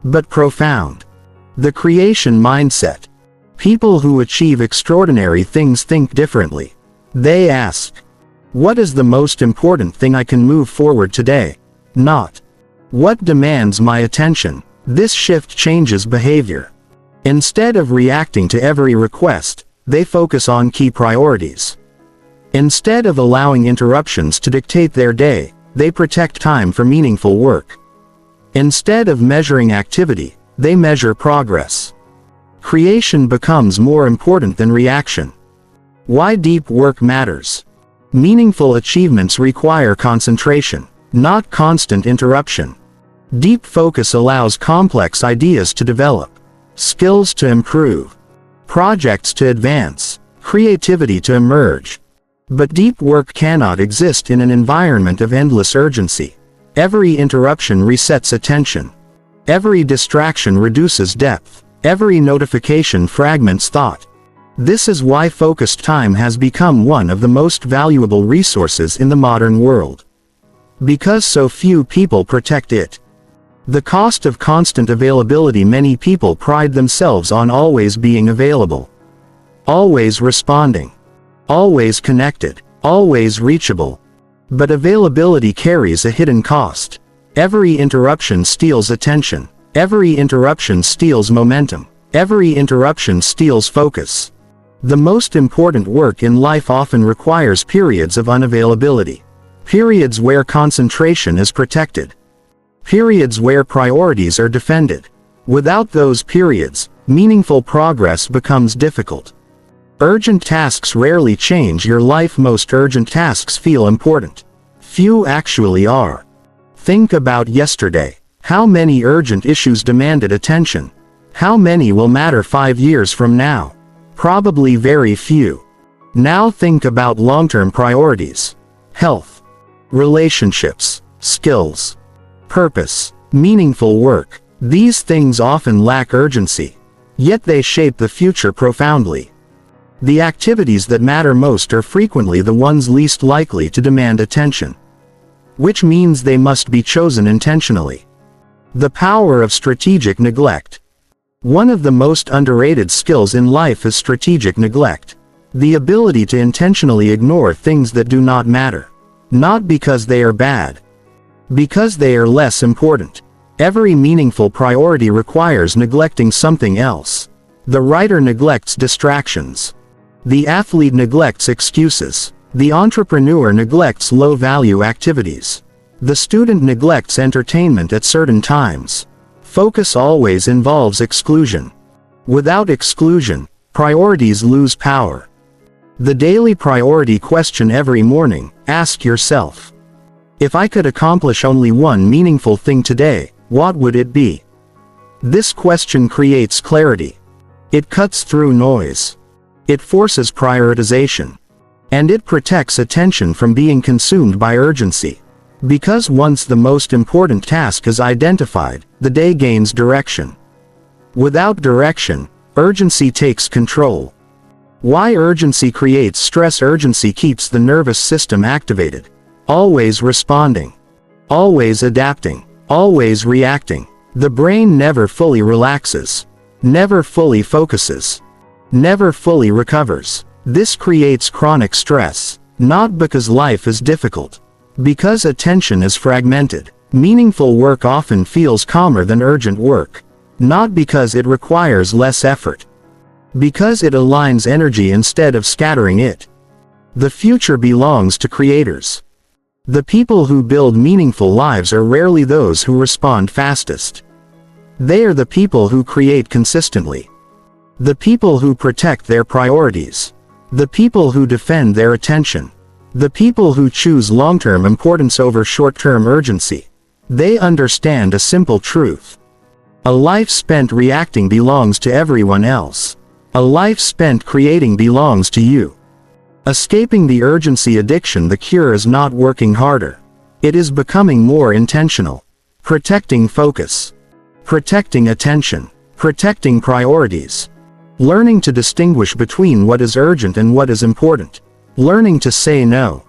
but profound. The creation mindset. People who achieve extraordinary things think differently. They ask, what is the most important thing I can move forward today? Not, what demands my attention? This shift changes behavior. Instead of reacting to every request, they focus on key priorities. Instead of allowing interruptions to dictate their day, they protect time for meaningful work. Instead of measuring activity, they measure progress. Creation becomes more important than reaction. Why deep work matters. Meaningful achievements require concentration, not constant interruption. Deep focus allows complex ideas to develop, skills to improve, projects to advance, creativity to emerge. But deep work cannot exist in an environment of endless urgency. Every interruption resets attention. Every distraction reduces depth. Every notification fragments thought. This is why focused time has become one of the most valuable resources in the modern world. Because so few people protect it. The cost of constant availability. Many people pride themselves on always being available. Always responding. Always connected. Always reachable. But availability carries a hidden cost. Every interruption steals attention. Every interruption steals momentum. Every interruption steals focus. The most important work in life often requires periods of unavailability. Periods where concentration is protected. Periods where priorities are defended. Without those periods, meaningful progress becomes difficult. Urgent tasks rarely change your life. Most urgent tasks feel important. Few actually are. Think about yesterday. How many urgent issues demanded attention? How many will matter 5 years from now? Probably very few. Now think about long-term priorities. Health. Relationships. Skills. Purpose. Meaningful work. These things often lack urgency. Yet they shape the future profoundly. The activities that matter most are frequently the ones least likely to demand attention. Which means they must be chosen intentionally. The power of strategic neglect. One of the most underrated skills in life is strategic neglect. The ability to intentionally ignore things that do not matter. Not because they are bad. Because they are less important. Every meaningful priority requires neglecting something else. The writer neglects distractions. The athlete neglects excuses. The entrepreneur neglects low-value activities. The student neglects entertainment at certain times. Focus always involves exclusion. Without exclusion, priorities lose power. The daily priority question every morning, ask yourself. If I could accomplish only one meaningful thing today, what would it be? This question creates clarity. It cuts through noise. It forces prioritization. And it protects attention from being consumed by urgency. Because once the most important task is identified, the day gains direction. Without direction, urgency takes control. Why urgency creates stress? Urgency keeps the nervous system activated. Always responding. Always adapting. Always reacting. The brain never fully relaxes. Never fully focuses. Never fully recovers. This creates chronic stress, not because life is difficult. Because attention is fragmented. Meaningful work often feels calmer than urgent work. Not because it requires less effort. Because it aligns energy instead of scattering it. The future belongs to creators. The people who build meaningful lives are rarely those who respond fastest. They are the people who create consistently. The people who protect their priorities. The people who defend their attention. The people who choose long-term importance over short-term urgency. They understand a simple truth. A life spent reacting belongs to everyone else. A life spent creating belongs to you. Escaping the urgency addiction. The cure is not working harder. It is becoming more intentional. Protecting focus. Protecting attention. Protecting priorities. Learning to distinguish between what is urgent and what is important. Learning to say no.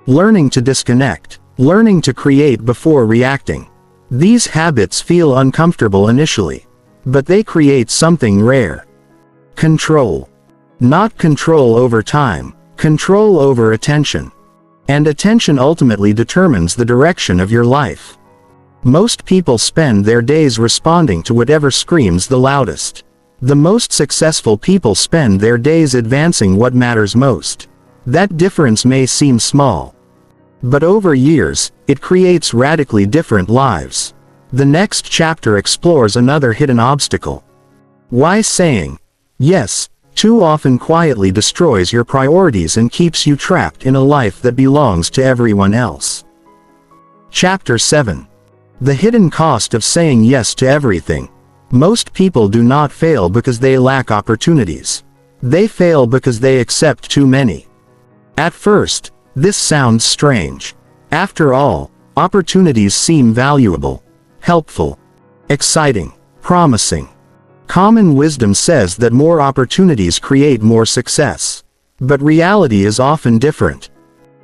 Learning to disconnect. Learning to create before reacting. These habits feel uncomfortable initially. But they create something rare. Control. Not control over time. Control over attention. And attention ultimately determines the direction of your life. Most people spend their days responding to whatever screams the loudest. The most successful people spend their days advancing what matters most. That difference may seem small. But over years, it creates radically different lives. The next chapter explores another hidden obstacle. Why saying yes too often quietly destroys your priorities and keeps you trapped in a life that belongs to everyone else. Chapter 7. The hidden cost of saying yes to everything. Most people do not fail because they lack opportunities. They fail because they accept too many. At first, this sounds strange. After all, opportunities seem valuable, helpful, exciting, promising. Common wisdom says that more opportunities create more success. But reality is often different.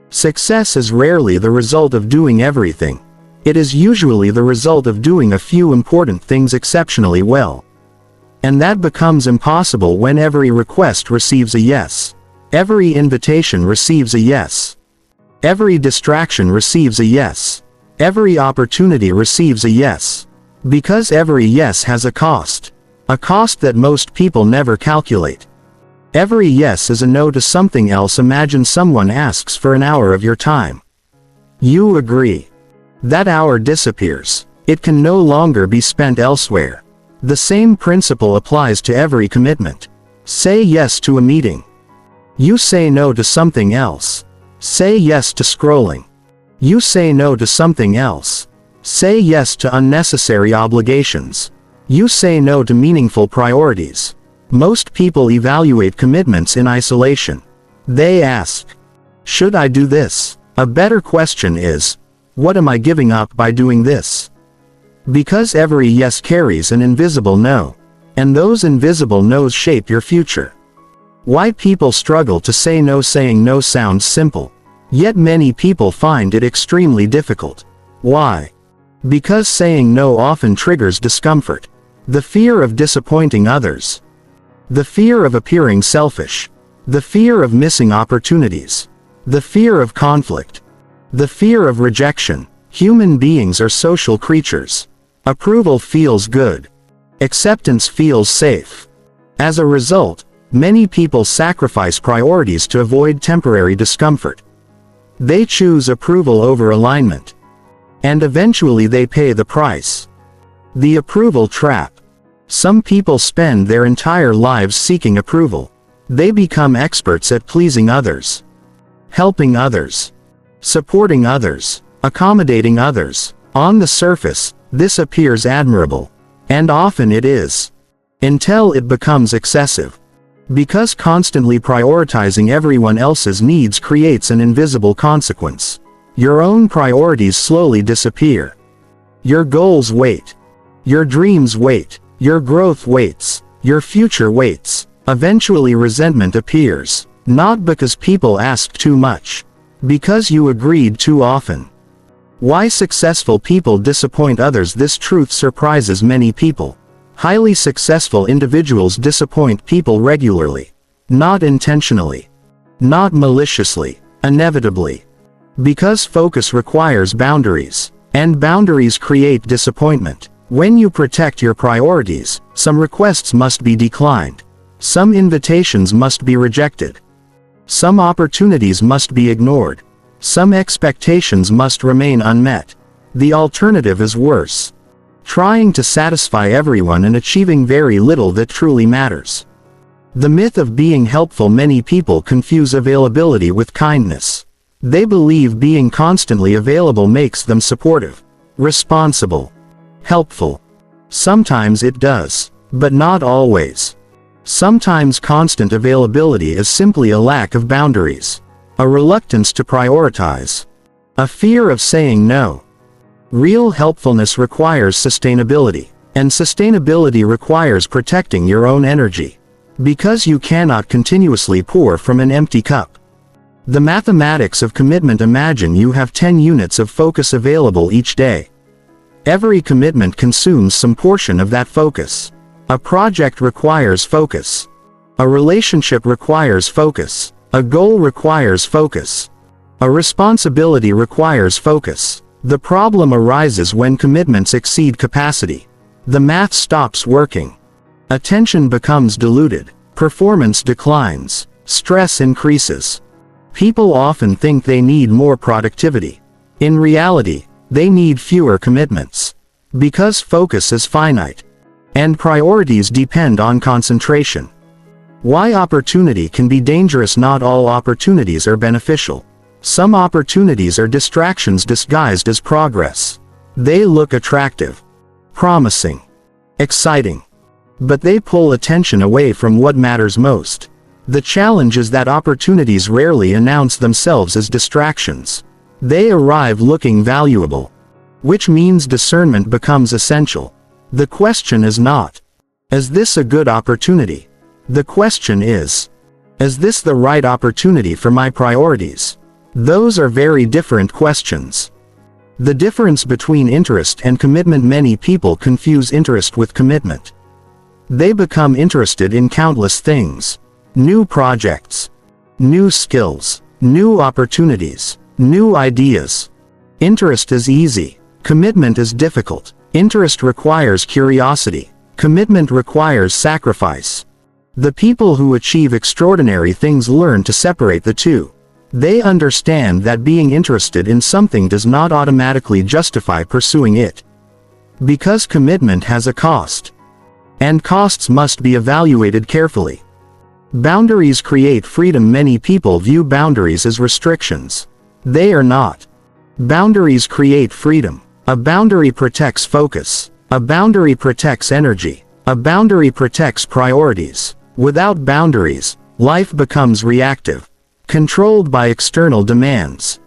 Success is rarely the result of doing everything. It is usually the result of doing a few important things exceptionally well. And that becomes impossible when every request receives a yes. Every invitation receives a yes. Every distraction receives a yes. Every opportunity receives a yes. Because every yes has a cost. A cost that most people never calculate. Every yes is a no to something else. Imagine someone asks for an hour of your time. You agree. That hour disappears. It can no longer be spent elsewhere. The same principle applies to every commitment. Say yes to a meeting. You say no to something else. Say yes to scrolling. You say no to something else. Say yes to unnecessary obligations. You say no to meaningful priorities. Most people evaluate commitments in isolation. They ask, should I do this? A better question is, what am I giving up by doing this? Because every yes carries an invisible no. And those invisible no's shape your future. Why people struggle to say no. Saying no sounds simple. Yet many people find it extremely difficult. Why? Because saying no often triggers discomfort. The fear of disappointing others. The fear of appearing selfish. The fear of missing opportunities. The fear of conflict. The fear of rejection. Human beings are social creatures. Approval feels good. Acceptance feels safe. As a result, many people sacrifice priorities to avoid temporary discomfort. They choose approval over alignment. And eventually they pay the price. The approval trap. Some people spend their entire lives seeking approval. They become experts at pleasing others, helping others, supporting others, accommodating others. On the surface, this appears admirable. And often it is. Until it becomes excessive. Because constantly prioritizing everyone else's needs creates an invisible consequence. Your own priorities slowly disappear. Your goals wait. Your dreams wait. Your growth waits. Your future waits. Eventually resentment appears, not because people asked too much, because you agreed too often. Why successful people disappoint others? This truth surprises many people. Highly successful individuals disappoint people regularly. Not intentionally. Not maliciously. Inevitably. Because focus requires boundaries. And boundaries create disappointment. When you protect your priorities, some requests must be declined. Some invitations must be rejected. Some opportunities must be ignored. Some expectations must remain unmet. The alternative is worse. Trying to satisfy everyone and achieving very little that truly matters. The myth of being helpful. Many people confuse availability with kindness. They believe being constantly available makes them supportive, responsible, helpful. Sometimes it does, but not always. Sometimes constant availability is simply a lack of boundaries, a reluctance to prioritize, a fear of saying no. Real helpfulness requires sustainability, and sustainability requires protecting your own energy, because you cannot continuously pour from an empty cup. The mathematics of commitment. Imagine you have 10 units of focus available each day. Every commitment consumes some portion of that focus. A project requires focus. A relationship requires focus. A goal requires focus. A responsibility requires focus. The problem arises when commitments exceed capacity. The math stops working. Attention becomes diluted. Performance declines. Stress increases. People often think they need more productivity. In reality, they need fewer commitments. Because focus is finite. And priorities depend on concentration. Why opportunity can be dangerous? Not all opportunities are beneficial. Some opportunities are distractions disguised as progress. They look attractive, promising, exciting, but they pull attention away from what matters most. The challenge is that opportunities rarely announce themselves as distractions. They arrive looking valuable, which means discernment becomes essential. The question is not, is this a good opportunity? The question is this the right opportunity for my priorities? Those are very different questions. The difference between interest and commitment. Many people confuse interest with commitment. They become interested in countless things. New projects, new skills, new opportunities, new ideas. Interest is easy. Commitment is difficult. Interest requires curiosity. Commitment requires sacrifice. The people who achieve extraordinary things learn to separate the two. They understand that being interested in something does not automatically justify pursuing it. Because commitment has a cost. And costs must be evaluated carefully. Boundaries create freedom. Many people view boundaries as restrictions. They are not. Boundaries create freedom. A boundary protects focus. A boundary protects energy. A boundary protects priorities. Without boundaries, life becomes reactive. Controlled by external demands.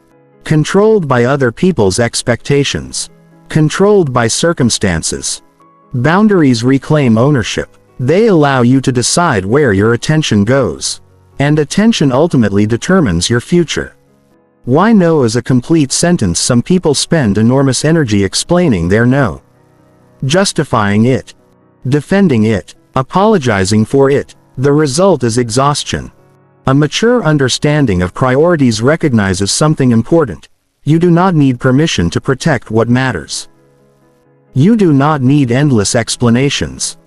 Controlled by other people's expectations. Controlled by circumstances. Boundaries reclaim ownership. They allow you to decide where your attention goes. And attention ultimately determines your future. Why no is a complete sentence. Some people spend enormous energy explaining their no. Justifying it. Defending it. Apologizing for it. The result is exhaustion. A mature understanding of priorities recognizes something important. You do not need permission to protect what matters. You do not need endless explanations.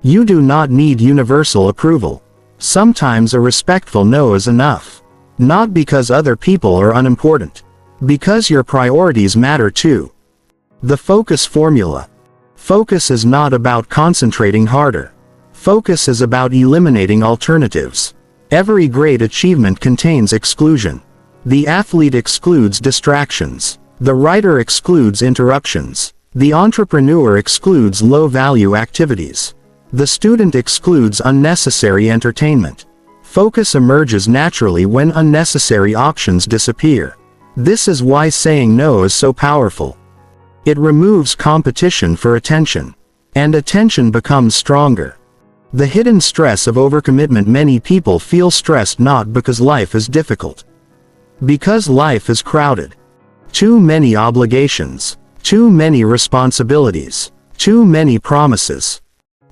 You do not need universal approval. Sometimes a respectful no is enough. Not because other people are unimportant. Because your priorities matter too. The focus formula. Focus is not about concentrating harder. Focus is about eliminating alternatives. Every great achievement contains exclusion. The athlete excludes distractions. The writer excludes interruptions. The entrepreneur excludes low-value activities. The student excludes unnecessary entertainment. Focus emerges naturally when unnecessary options disappear. This is why saying no is so powerful. It removes competition for attention. And attention becomes stronger. The hidden stress of overcommitment. Many people feel stressed not because life is difficult. Because life is crowded. Too many obligations. Too many responsibilities. Too many promises.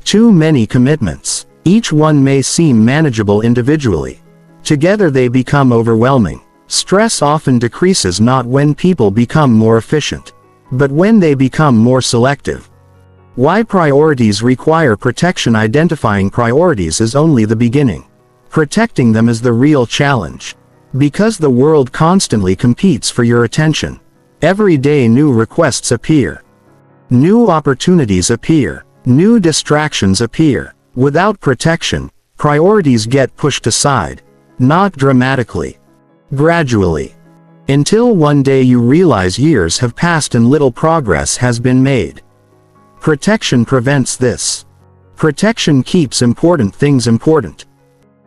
Too many commitments. Each one may seem manageable individually. Together they become overwhelming. Stress often decreases not when people become more efficient, but when they become more selective. Why priorities require protection? Identifying priorities is only the beginning. Protecting them is the real challenge. Because the world constantly competes for your attention. Every day new requests appear. New opportunities appear. New distractions appear. Without protection, priorities get pushed aside. Not dramatically. Gradually. Until one day you realize years have passed and little progress has been made. Protection prevents this. Protection keeps important things important.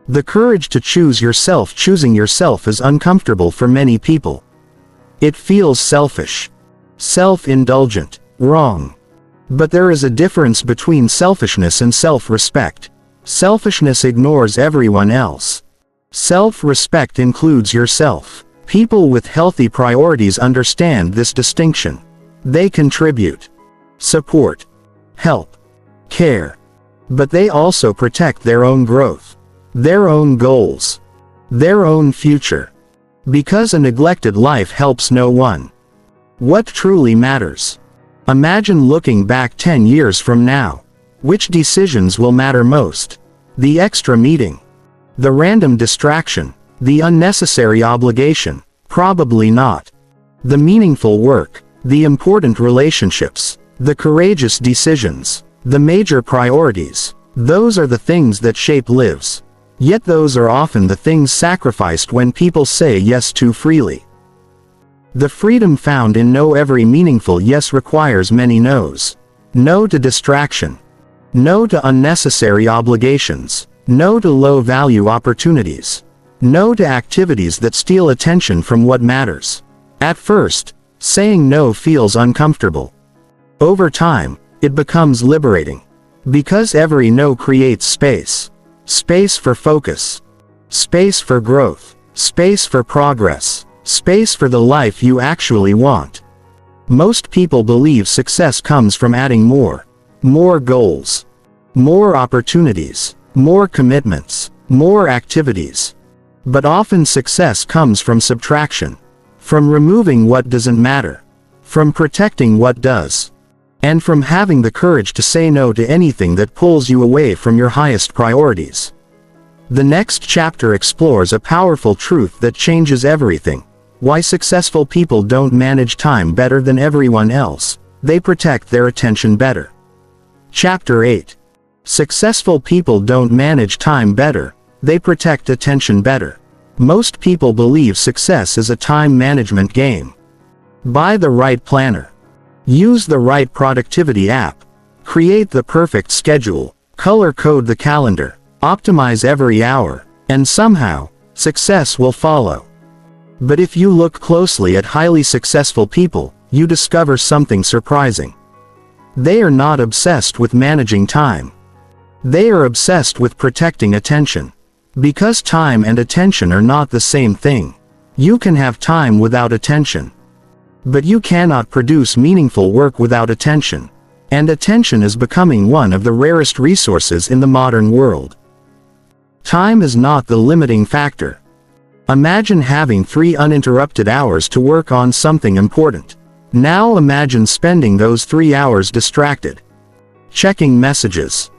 The courage to choose yourself. Choosing yourself is uncomfortable for many people. It feels selfish. Self-indulgent. Wrong. But there is a difference between selfishness and self-respect. Selfishness ignores everyone else. Self-respect includes yourself. People with healthy priorities understand this distinction. They contribute, support, help, care. But they also protect their own growth, their own goals, their own future. Because a neglected life helps no one. What truly matters? Imagine looking back 10 years from now. Which decisions will matter most? The extra meeting? The random distraction? The unnecessary obligation? Probably not. The meaningful work? The important relationships? The courageous decisions? The major priorities? Those are the things that shape lives. Yet those are often the things sacrificed when people say yes too freely. The freedom found in no. Every meaningful yes requires many no's. No to distraction. No to unnecessary obligations. No to low-value opportunities. No to activities that steal attention from what matters. At first, saying no feels uncomfortable. Over time, it becomes liberating. Because every no creates space. Space for focus. Space for growth. Space for progress. Space for the life you actually want. Most people believe success comes from adding more. More goals. More opportunities. More commitments. More activities. But often success comes from subtraction. From removing what doesn't matter. From protecting what does. And from having the courage to say no to anything that pulls you away from your highest priorities. The next chapter explores a powerful truth that changes everything. Why successful people don't manage time better than everyone else. They protect their attention better. Chapter 8. Successful people don't manage time better. They protect attention better. Most people believe success is a time management game. Buy the right planner. Use the right productivity app. Create the perfect schedule. Color code the calendar. Optimize every hour. And somehow, success will follow. But if you look closely at highly successful people, you discover something surprising. They are not obsessed with managing time. They are obsessed with protecting attention. Because time and attention are not the same thing. You can have time without attention. But you cannot produce meaningful work without attention. And attention is becoming one of the rarest resources in the modern world. Time is not the limiting factor. Imagine having 3 uninterrupted hours to work on something important. Now imagine spending those 3 hours distracted. Checking messages.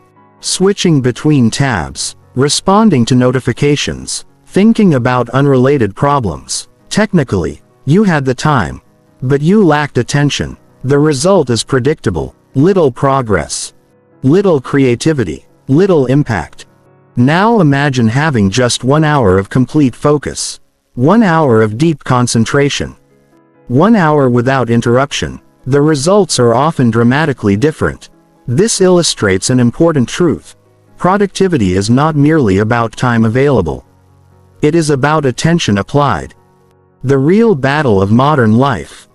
Switching between tabs. Responding to notifications. Thinking about unrelated problems. Technically, you had the time. But you lacked attention. The result is predictable. Little progress. Little creativity. Little impact. Now imagine having just 1 hour of complete focus. 1 hour of deep concentration. 1 hour without interruption. The results are often dramatically different. This illustrates an important truth. Productivity is not merely about time available. It is about attention applied. The real battle of modern life.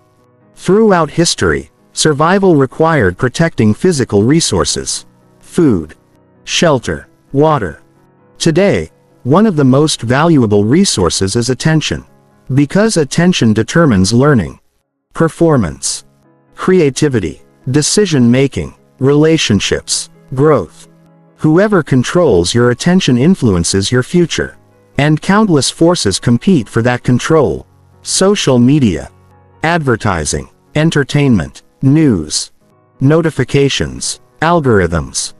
Throughout history, survival required protecting physical resources: food, shelter, water. Today, one of the most valuable resources is attention. Because attention determines learning, performance, creativity, decision-making, relationships, growth. Whoever controls your attention influences your future. And countless forces compete for that control. Social media, advertising, entertainment, news, notifications, algorithms.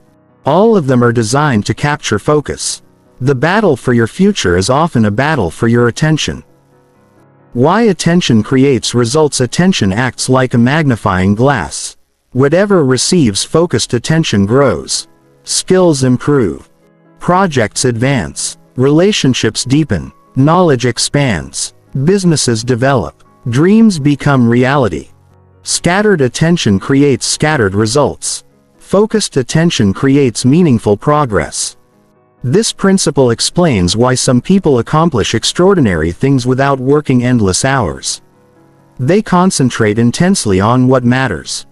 All of them are designed to capture focus. The battle for your future is often a battle for your attention. Why attention creates results. Attention acts like a magnifying glass. Whatever receives focused attention grows. Skills improve. Projects advance. Relationships deepen. Knowledge expands. Businesses develop. Dreams become reality. Scattered attention creates scattered results. Focused attention creates meaningful progress. This principle explains why some people accomplish extraordinary things without working endless hours. They concentrate intensely on what matters.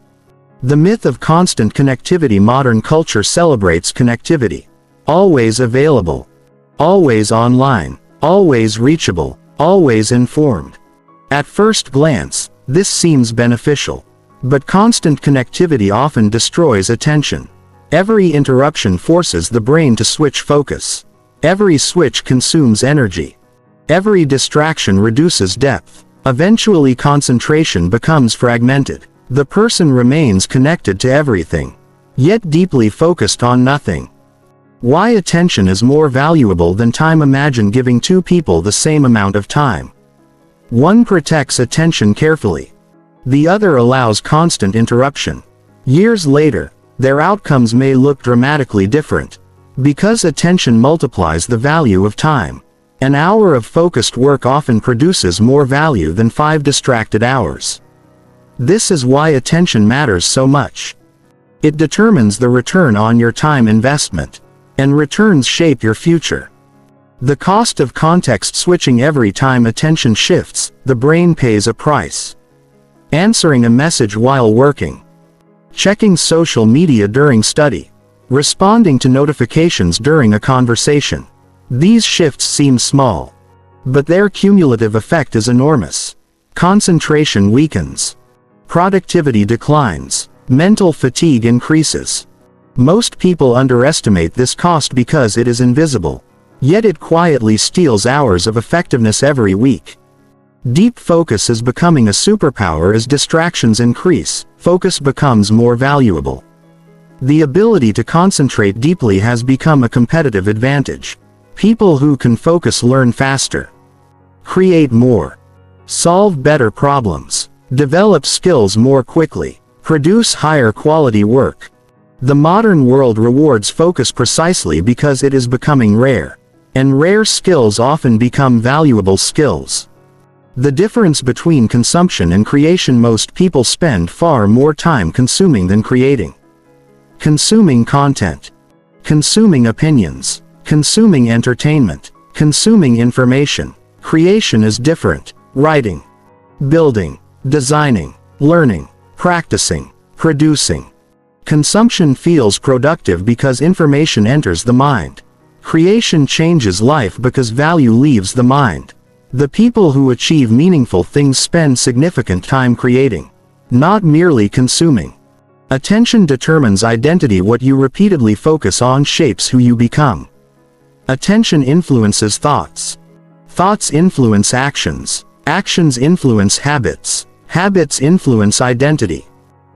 The myth of constant connectivity. Modern culture celebrates connectivity. Always available. Always online. Always reachable. Always informed. At first glance, this seems beneficial. But constant connectivity often destroys attention. Every interruption forces the brain to switch focus. Every switch consumes energy. Every distraction reduces depth. Eventually concentration becomes fragmented. The person remains connected to everything, yet deeply focused on nothing. Why attention is more valuable than time. Imagine giving two people the same amount of time. One protects attention carefully. The other allows constant interruption. Years later, their outcomes may look dramatically different. Because attention multiplies the value of time. An hour of focused work often produces more value than 5 distracted hours. This is why attention matters so much. It determines the return on your time investment. And returns shape your future. The cost of context switching. Every time attention shifts, the brain pays a price. Answering a message while working. Checking social media during study. Responding to notifications during a conversation. These shifts seem small. But their cumulative effect is enormous. Concentration weakens. Productivity declines. Mental fatigue increases. Most people underestimate this cost because it is invisible. Yet it quietly steals hours of effectiveness every week. Deep focus is becoming a superpower. As distractions increase, focus becomes more valuable. The ability to concentrate deeply has become a competitive advantage. People who can focus learn faster, create more, solve better problems, develop skills more quickly, produce higher quality work. The modern world rewards focus precisely because it is becoming rare. And rare skills often become valuable skills. The difference between consumption and creation. Most people spend far more time consuming than creating. Consuming content. Consuming opinions. Consuming entertainment. Consuming information. Creation is different. Writing. Building. Designing. Learning. Practicing. Producing. Consumption feels productive because information enters the mind. Creation changes life because value leaves the mind. The people who achieve meaningful things spend significant time creating, not merely consuming. Attention determines identity. What you repeatedly focus on shapes who you become. Attention influences thoughts. Thoughts influence actions. Actions influence habits. Habits influence identity.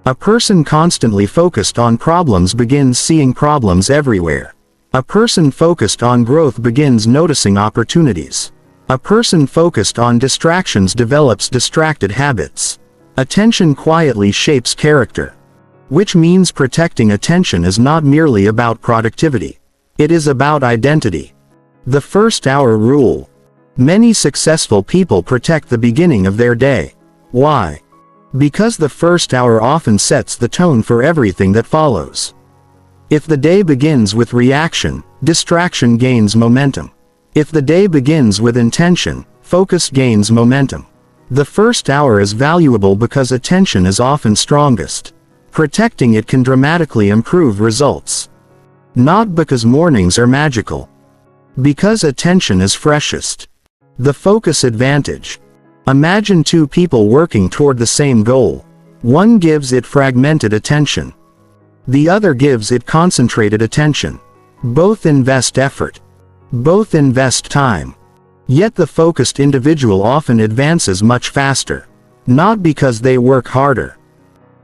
A person constantly focused on problems begins seeing problems everywhere. A person focused on growth begins noticing opportunities. A person focused on distractions develops distracted habits. Attention quietly shapes character. Which means protecting attention is not merely about productivity. It is about identity. The first hour rule. Many successful people protect the beginning of their day. Why? Because the first hour often sets the tone for everything that follows. If the day begins with reaction, distraction gains momentum. If the day begins with intention, focus gains momentum. The first hour is valuable because attention is often strongest. Protecting it can dramatically improve results. Not because mornings are magical. Because attention is freshest. The focus advantage. Imagine two people working toward the same goal. One gives it fragmented attention. The other gives it concentrated attention. Both invest effort. Both invest time. Yet the focused individual often advances much faster. Not because they work harder.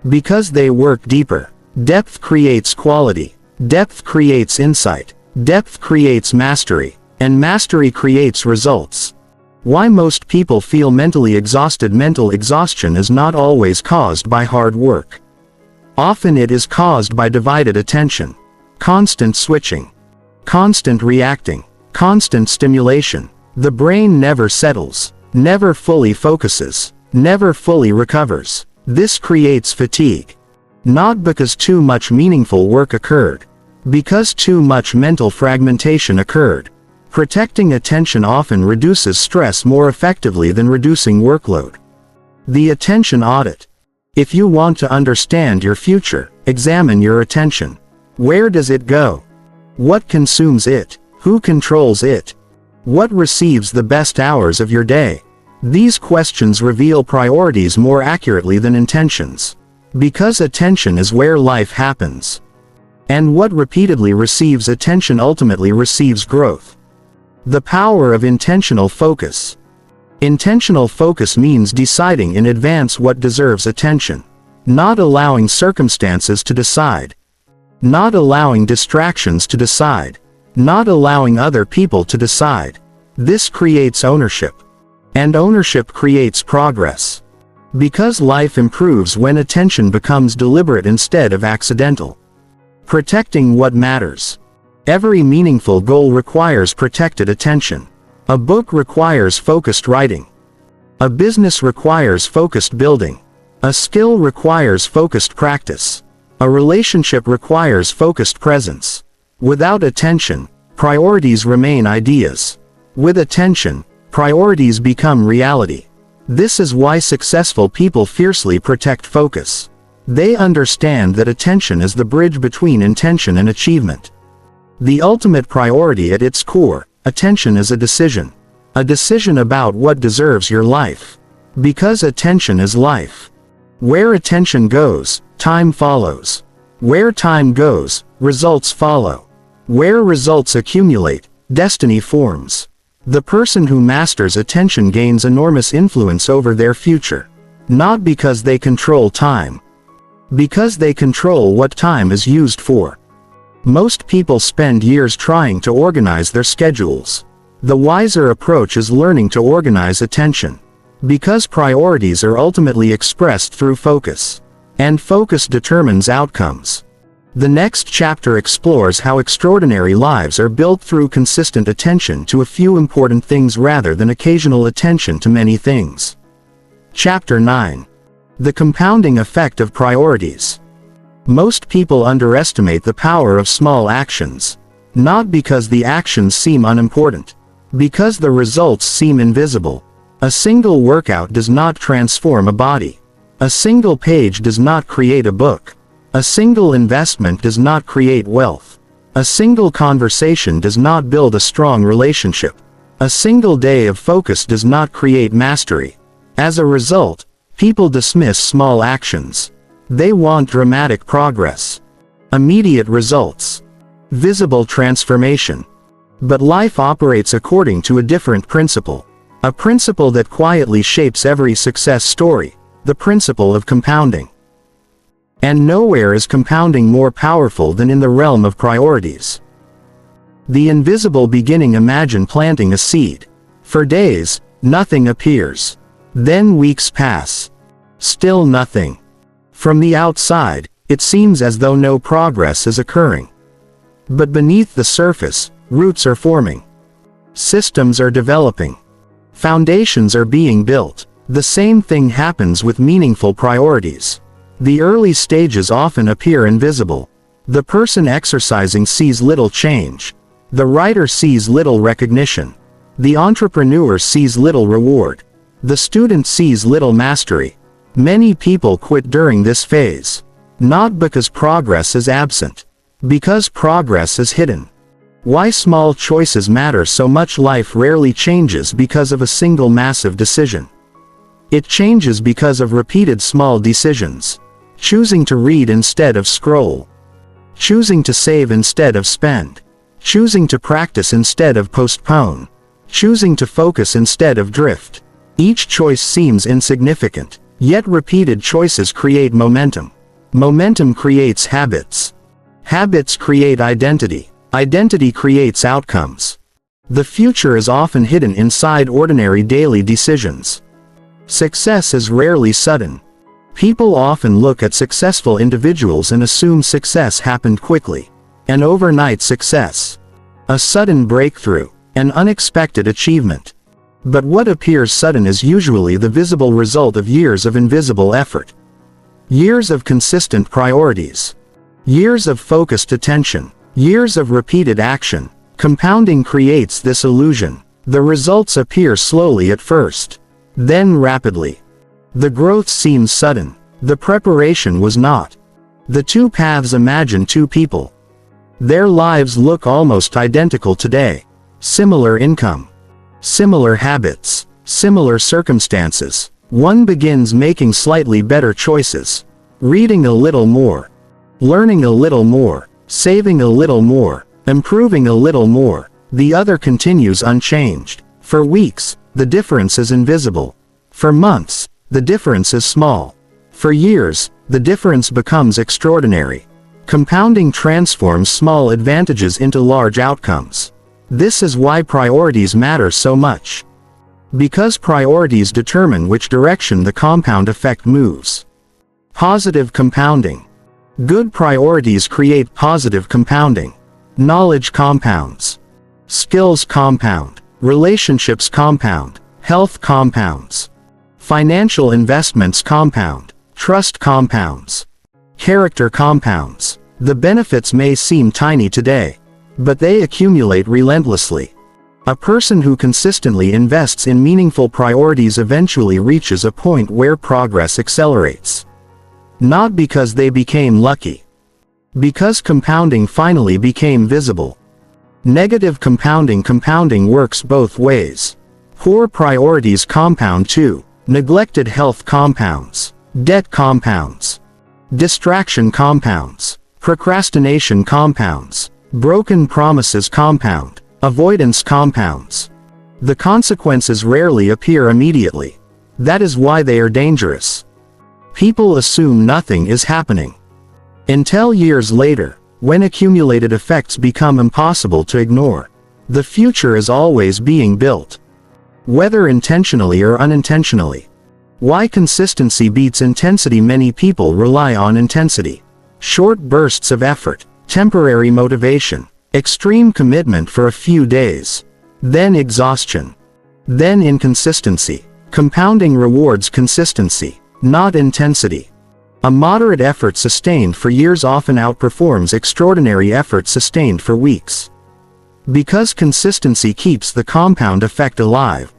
Because they work deeper. Depth creates quality. Depth creates insight. Depth creates mastery. And mastery creates results. Why most people feel mentally exhausted. Mental exhaustion is not always caused by hard work. Often it is caused by divided attention. Constant switching. Constant reacting. Constant stimulation. The brain never settles. Never fully focuses. Never fully recovers. This creates fatigue. Not because too much meaningful work occurred. Because too much mental fragmentation occurred. Protecting attention often reduces stress more effectively than reducing workload. The attention audit. If you want to understand your future, examine your attention. Where does it go? What consumes it? Who controls it? What receives the best hours of your day? These questions reveal priorities more accurately than intentions. Because attention is where life happens. And what repeatedly receives attention ultimately receives growth. The power of intentional focus. Intentional focus means deciding in advance what deserves attention. Not allowing circumstances to decide. Not allowing distractions to decide. Not allowing other people to decide. This creates ownership. And ownership creates progress. Because life improves when attention becomes deliberate instead of accidental. Protecting what matters. Every meaningful goal requires protected attention. A book requires focused writing. A business requires focused building. A skill requires focused practice. A relationship requires focused presence. Without attention, priorities remain ideas. With attention, priorities become reality. This is why successful people fiercely protect focus. They understand that attention is the bridge between intention and achievement. The ultimate priority at its core, attention is a decision. A decision about what deserves your life. Because attention is life. Where attention goes, time follows. Where time goes, results follow. Where results accumulate, destiny forms. The person who masters attention gains enormous influence over their future. Not because they control time. Because they control what time is used for. Most people spend years trying to organize their schedules. The wiser approach is learning to organize attention. Because priorities are ultimately expressed through focus. And focus determines outcomes. The next chapter explores how extraordinary lives are built through consistent attention to a few important things rather than occasional attention to many things. Chapter 9. The compounding effect of priorities. Most people underestimate the power of small actions. Not because the actions seem unimportant. Because the results seem invisible. A single workout does not transform a body. A single page does not create a book. A single investment does not create wealth. A single conversation does not build a strong relationship. A single day of focus does not create mastery. As a result, people dismiss small actions. They want dramatic progress. Immediate results. Visible transformation. But life operates according to a different principle. A principle that quietly shapes every success story. The principle of compounding. And nowhere is compounding more powerful than in the realm of priorities. The invisible beginning. Imagine planting a seed. For days, nothing appears. Then weeks pass. Still nothing. From the outside, it seems as though no progress is occurring. But beneath the surface, roots are forming. Systems are developing. Foundations are being built. The same thing happens with meaningful priorities. The early stages often appear invisible. The person exercising sees little change. The writer sees little recognition. The entrepreneur sees little reward. The student sees little mastery. Many people quit during this phase. Not because progress is absent. Because progress is hidden. Why small choices matter so much. Life rarely changes because of a single massive decision. It changes because of repeated small decisions. Choosing to read instead of scroll. Choosing to save instead of spend. Choosing to practice instead of postpone. Choosing to focus instead of drift. Each choice seems insignificant, yet repeated choices create momentum. Momentum creates habits. Habits create identity. Identity creates outcomes. The future is often hidden inside ordinary daily decisions. Success is rarely sudden. People often look at successful individuals and assume success happened quickly. An overnight success. A sudden breakthrough. An unexpected achievement. But what appears sudden is usually the visible result of years of invisible effort. Years of consistent priorities. Years of focused attention. Years of repeated action. Compounding creates this illusion. The results appear slowly at first. Then rapidly. The growth seems sudden. The preparation was not. The two paths. Imagine two people. Their lives look almost identical today. Similar income. Similar habits. Similar circumstances. One begins making slightly better choices. Reading a little more. Learning a little more. Saving a little more. Improving a little more. The other continues unchanged. For weeks, the difference is invisible. For months, the difference is small. For years, the difference becomes extraordinary. Compounding transforms small advantages into large outcomes. This is why priorities matter so much. Because priorities determine which direction the compound effect moves. Positive compounding. Good priorities create positive compounding. Knowledge compounds. Skills compound. Relationships compound. Health compounds. Financial investments compound. Trust compounds. Character compounds. The benefits may seem tiny today, but they accumulate relentlessly. A person who consistently invests in meaningful priorities eventually reaches a point where progress accelerates. Not because they became lucky. Because compounding finally became visible. Negative compounding. Compounding works both ways. Poor priorities compound too. Neglected health compounds. Debt compounds. Distraction compounds. Procrastination compounds. Broken promises compound. Avoidance compounds. The consequences rarely appear immediately. That is why they are dangerous. People assume nothing is happening. Until years later, when accumulated effects become impossible to ignore. The future is always being built. Whether intentionally or unintentionally. Why consistency beats intensity. Many people rely on intensity. Short bursts of effort, temporary motivation, extreme commitment for a few days. Then exhaustion. Then inconsistency. Compounding rewards consistency, not intensity. A moderate effort sustained for years often outperforms extraordinary effort sustained for weeks. Because consistency keeps the compound effect alive.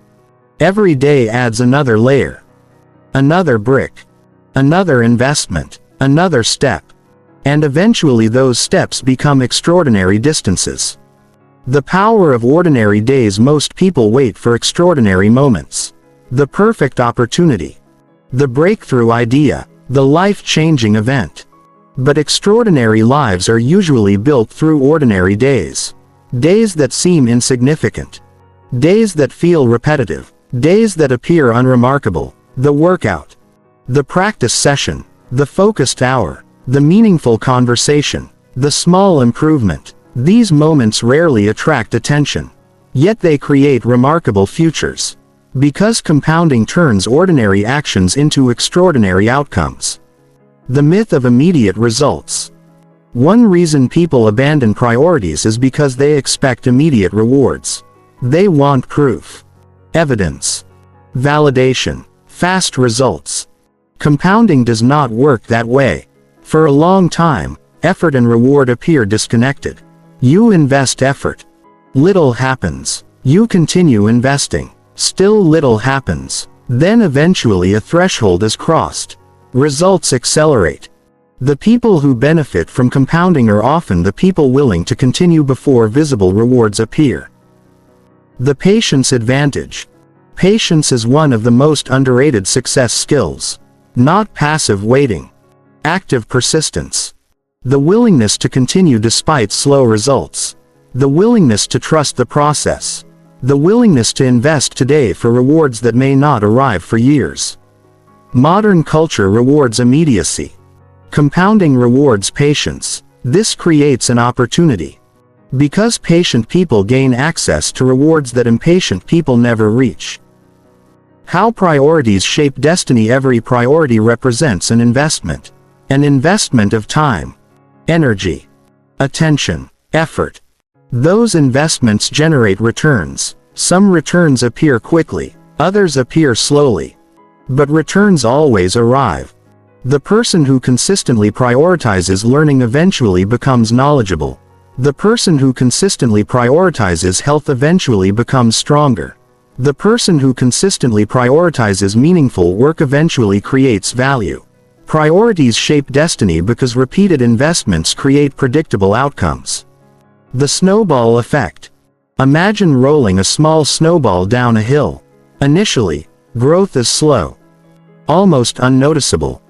Every day adds another layer. Another brick. Another investment. Another step. And eventually those steps become extraordinary distances. The power of ordinary days. Most people wait for extraordinary moments. The perfect opportunity. The breakthrough idea. The life-changing event. But extraordinary lives are usually built through ordinary days. Days that seem insignificant. Days that feel repetitive. Days that appear unremarkable. The workout. The practice session. The focused hour. The meaningful conversation. The small improvement. These moments rarely attract attention. Yet they create remarkable futures. Because compounding turns ordinary actions into extraordinary outcomes. The myth of immediate results. One reason people abandon priorities is because they expect immediate rewards. They want proof. Evidence. Validation. fast results. Compounding does not work that way. For a long time, effort and reward appear disconnected. You invest effort. Little happens. You continue investing. Still little happens. Then eventually a threshold is crossed. Results accelerate. The people who benefit from compounding are often the people willing to continue before visible rewards appear. The patience advantage. Patience is one of the most underrated success skills. Not passive waiting. Active persistence. The willingness to continue despite slow results. The willingness to trust the process. The willingness to invest today for rewards that may not arrive for years. Modern culture rewards immediacy. Compounding rewards patience. This creates an opportunity. Because patient people gain access to rewards that impatient people never reach. How priorities shape destiny. Every priority represents an investment. An investment of time, energy, attention, effort. Those investments generate returns. Some returns appear quickly, others appear slowly. But returns always arrive. The person who consistently prioritizes learning eventually becomes knowledgeable. The person who consistently prioritizes health eventually becomes stronger. The person who consistently prioritizes meaningful work eventually creates value. Priorities shape destiny because repeated investments create predictable outcomes. The snowball effect. Imagine rolling a small snowball down a hill. Initially, growth is slow, almost unnoticeable.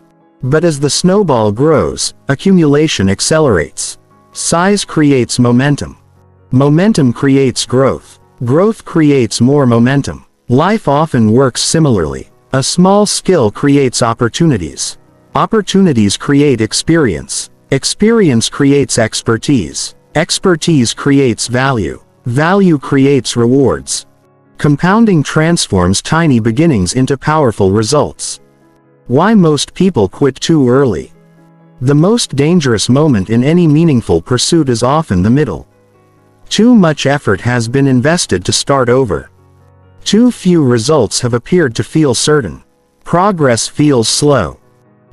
But as the snowball grows, accumulation accelerates. Size creates momentum. Momentum creates growth. Growth creates more momentum. Life often works similarly. A small skill creates opportunities. Opportunities create experience. Experience creates expertise. Expertise creates value. Value creates rewards. Compounding transforms tiny beginnings into powerful results. Why most people quit too early. The most dangerous moment in any meaningful pursuit is often the middle. Too much effort has been invested to start over. Too few results have appeared to feel certain. Progress feels slow.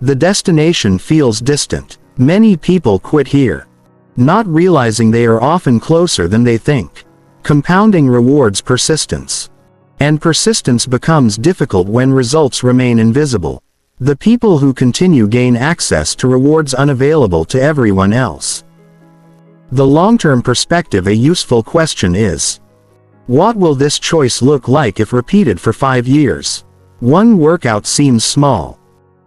The destination feels distant. Many people quit here, not realizing they are often closer than they think. Compounding rewards persistence. And persistence becomes difficult when results remain invisible. The people who continue gain access to rewards unavailable to everyone else. The long-term perspective. A useful question is, what will this choice look like if repeated for 5 years? One workout seems small.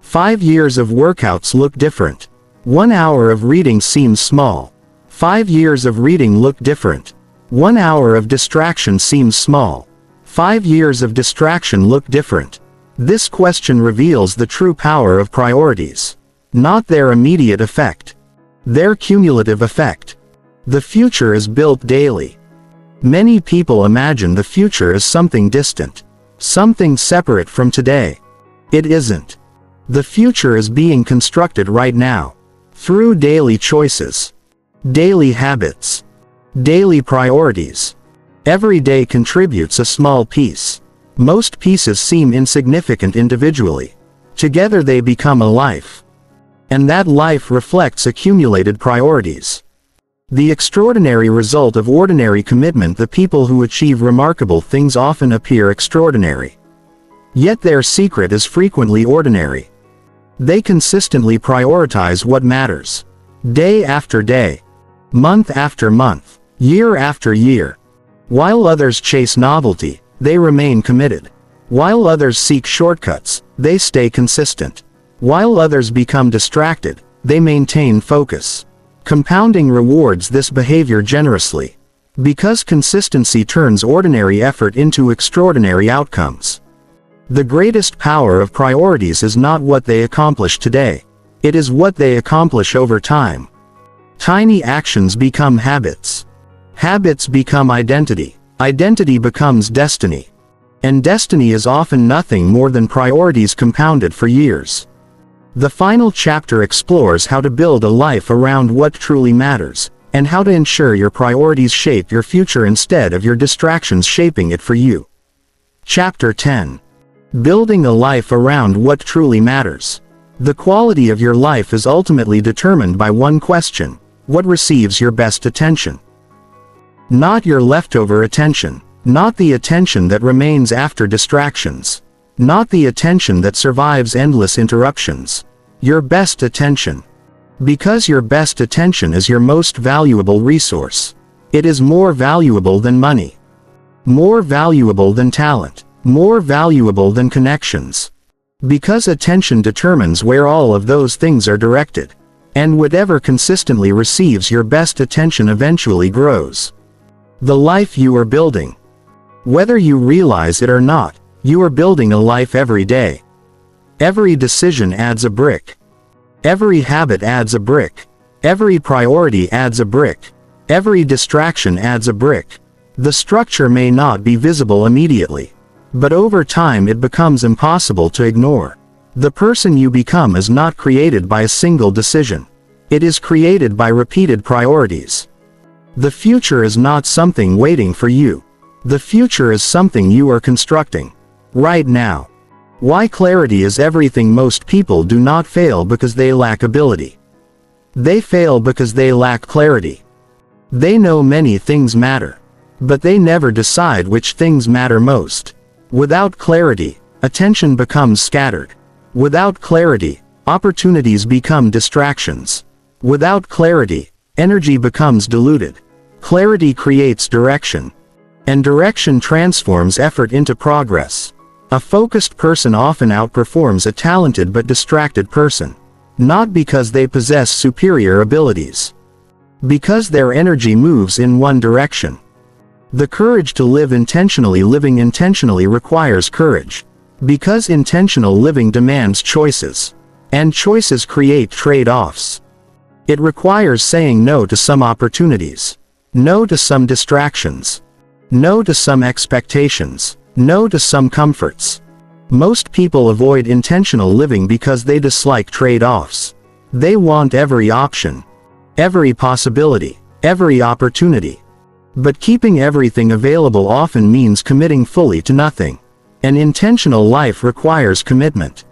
5 years of workouts look different. 1 hour of reading seems small. 5 years of reading look different. 1 hour of distraction seems small. 5 years of distraction look different. This question reveals the true power of priorities. Not their immediate effect. Their cumulative effect. The future is built daily. Many people imagine the future as something distant. Something separate from today. It isn't. The future is being constructed right now. Through daily choices. Daily habits. Daily priorities. Every day contributes a small piece. Most pieces seem insignificant individually. Together they become a life. And that life reflects accumulated priorities. The extraordinary result of ordinary commitment. The people who achieve remarkable things often appear extraordinary. Yet their secret is frequently ordinary. They consistently prioritize what matters. Day after day. Month after month. Year after year. While others chase novelty, they remain committed. While others seek shortcuts, they stay consistent. While others become distracted, they maintain focus. Compounding rewards this behavior generously. Because consistency turns ordinary effort into extraordinary outcomes. The greatest power of priorities is not what they accomplish today. It is what they accomplish over time. Tiny actions become habits. Habits become identity. Identity becomes destiny. And destiny is often nothing more than priorities compounded for years. The final chapter explores how to build a life around what truly matters, and how to ensure your priorities shape your future instead of your distractions shaping it for you. Chapter 10. Building a life around what truly matters. The quality of your life is ultimately determined by one question: what receives your best attention? Not your leftover attention. Not the attention that remains after distractions. Not the attention that survives endless interruptions. Your best attention. Because your best attention is your most valuable resource. It is more valuable than money. More valuable than talent. More valuable than connections. Because attention determines where all of those things are directed. And whatever consistently receives your best attention eventually grows. The life you are building. Whether you realize it or not, you are building a life every day. Every decision adds a brick. Every habit adds a brick. Every priority adds a brick. Every distraction adds a brick. The structure may not be visible immediately, but over time it becomes impossible to ignore. The person you become is not created by a single decision. It is created by repeated priorities. The future is not something waiting for you. The future is something you are constructing. Right now. Why clarity is everything. Most people do not fail because they lack ability. They fail because they lack clarity. They know many things matter, but they never decide which things matter most. Without clarity, attention becomes scattered. Without clarity, opportunities become distractions. Without clarity, energy becomes diluted. Clarity creates direction. And direction transforms effort into progress. A focused person often outperforms a talented but distracted person. Not because they possess superior abilities. Because their energy moves in one direction. The courage to live intentionally. Living intentionally requires courage. Because intentional living demands choices. And choices create trade-offs. It requires saying no to some opportunities. No to some distractions. No to some expectations. No to some comforts. Most people avoid intentional living because they dislike trade-offs. They want every option. Every possibility. Every opportunity. But keeping everything available often means committing fully to nothing. An intentional life requires commitment.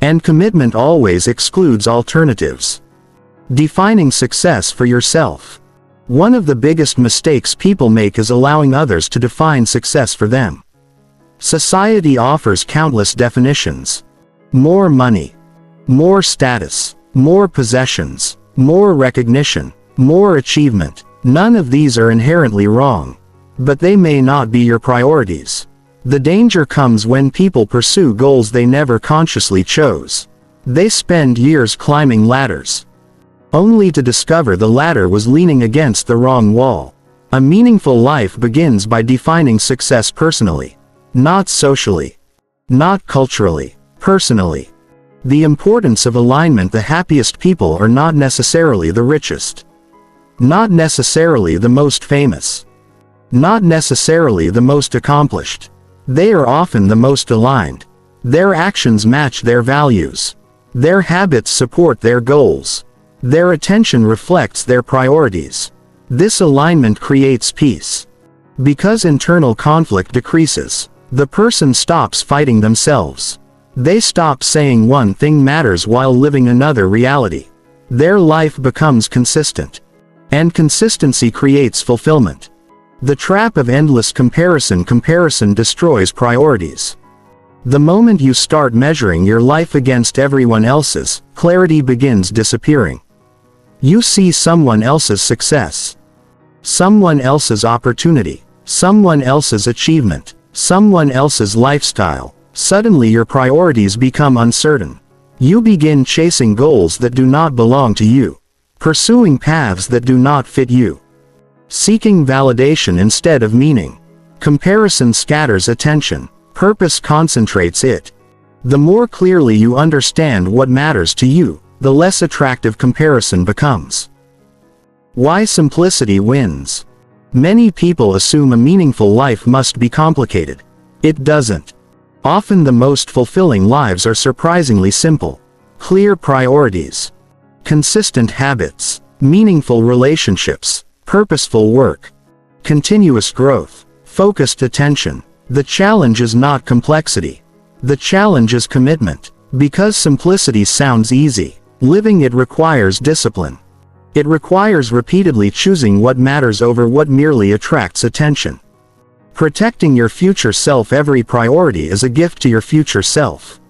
And commitment always excludes alternatives. Defining success for yourself. One of the biggest mistakes people make is allowing others to define success for them. Society offers countless definitions. More money. More status. More possessions. More recognition. More achievement. None of these are inherently wrong. But they may not be your priorities. The danger comes when people pursue goals they never consciously chose. They spend years climbing ladders, only to discover the ladder was leaning against the wrong wall. A meaningful life begins by defining success personally. Not socially. Not culturally. Personally. The importance of alignment. The happiest people are not necessarily the richest. Not necessarily the most famous. Not necessarily the most accomplished. They are often the most aligned. Their actions match their values. Their habits support their goals. Their attention reflects their priorities. This alignment creates peace. Because internal conflict decreases, the person stops fighting themselves. They stop saying one thing matters while living another reality. Their life becomes consistent. And consistency creates fulfillment. The trap of endless comparison. Comparison destroys priorities. The moment you start measuring your life against everyone else's, clarity begins disappearing. You see someone else's success, someone else's opportunity, someone else's achievement, someone else's lifestyle. Suddenly your priorities become uncertain. You begin chasing goals that do not belong to you, pursuing paths that do not fit you, seeking validation instead of meaning. Comparison scatters attention, purpose concentrates it. The more clearly you understand what matters to you, the less attractive comparison becomes. Why simplicity wins. Many people assume a meaningful life must be complicated. It doesn't. Often the most fulfilling lives are surprisingly simple. Clear priorities, consistent habits, meaningful relationships, purposeful work, continuous growth, focused attention. The challenge is not complexity. The challenge is commitment. Because simplicity sounds easy, living it requires discipline. It requires repeatedly choosing what matters over what merely attracts attention. Protecting your future self. Every priority is a gift to your future self.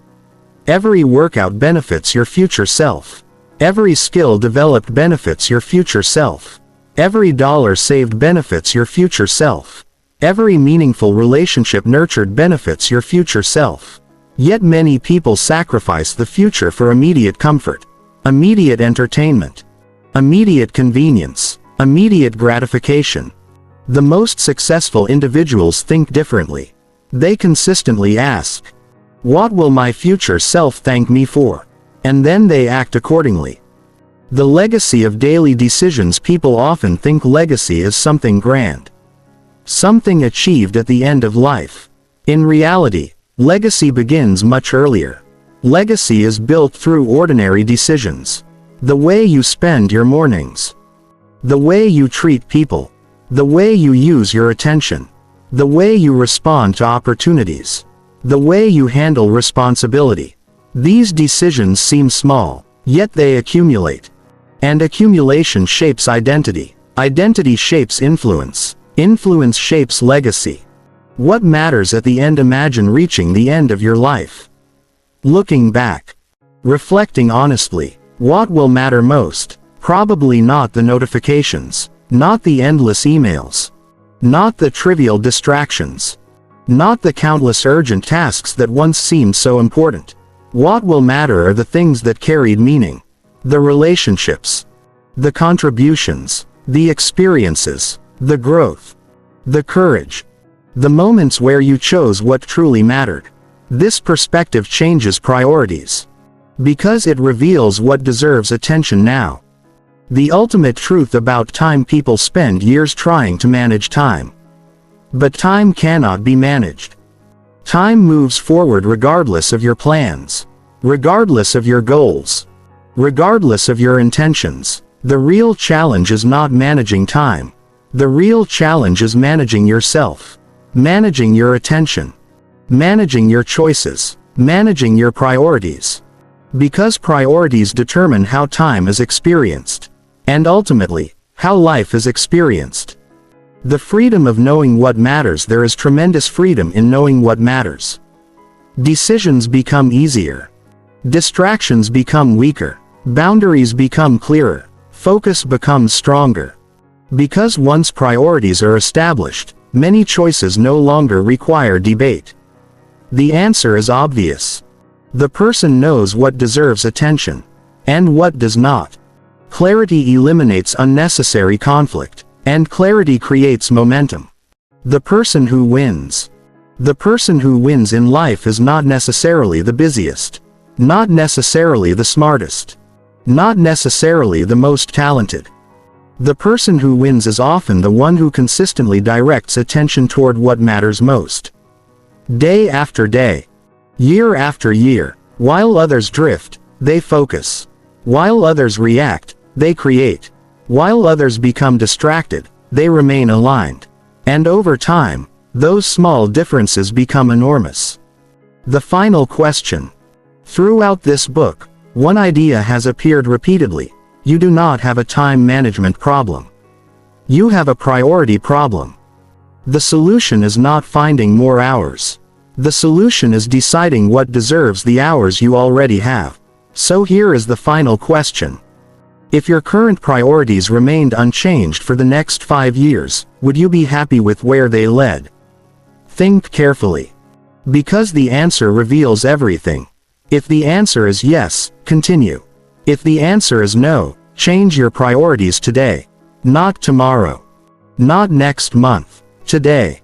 Every workout benefits your future self. Every skill developed benefits your future self. Every dollar saved benefits your future self. Every meaningful relationship nurtured benefits your future self. Yet many people sacrifice the future for immediate comfort, immediate entertainment, immediate convenience, immediate gratification. The most successful individuals think differently. They consistently ask, "What will my future self thank me for?" And then they act accordingly. The legacy of daily decisions. People often think legacy is something grand, something achieved at the end of life. In reality, legacy begins much earlier. Legacy is built through ordinary decisions. The way you spend your mornings, the way you treat people, the way you use your attention, the way you respond to opportunities, the way you handle responsibility. These decisions seem small, yet they accumulate. And accumulation shapes identity. Identity shapes influence. Influence shapes legacy. What matters at the end? Imagine reaching the end of your life. Looking back. Reflecting honestly. What will matter most? Probably not the notifications. Not the endless emails. Not the trivial distractions. Not the countless urgent tasks that once seemed so important. What will matter are the things that carried meaning. The relationships. The contributions. The experiences. The growth. The courage. The moments where you chose what truly mattered. This perspective changes priorities. Because it reveals what deserves attention now. The ultimate truth about time. People spend years trying to manage time. But time cannot be managed. Time moves forward regardless of your plans. Regardless of your goals. Regardless of your intentions. The real challenge is not managing time. The real challenge is managing yourself. Managing your attention. Managing your choices. Managing your priorities. Because priorities determine how time is experienced. And ultimately, how life is experienced. The freedom of knowing what matters. There is tremendous freedom in knowing what matters. Decisions become easier. Distractions become weaker. Boundaries become clearer. Focus becomes stronger. Because once priorities are established, many choices no longer require debate. The answer is obvious. The person knows what deserves attention, and what does not. Clarity eliminates unnecessary conflict, and clarity creates momentum. The person who wins. The person who wins in life is not necessarily the busiest, not necessarily the smartest, not necessarily the most talented. The person who wins is often the one who consistently directs attention toward what matters most. Day after day. Year after year. While others drift, they focus. While others react, they create. While others become distracted, they remain aligned. And over time, those small differences become enormous. The final question. Throughout this book, one idea has appeared repeatedly. You do not have a time management problem. You have a priority problem. The solution is not finding more hours. The solution is deciding what deserves the hours you already have. So here is the final question. If your current priorities remained unchanged for the next 5 years, would you be happy with where they led? Think carefully. Because the answer reveals everything. If the answer is yes, continue. If the answer is no, change your priorities today. Not tomorrow. Not next month. Today.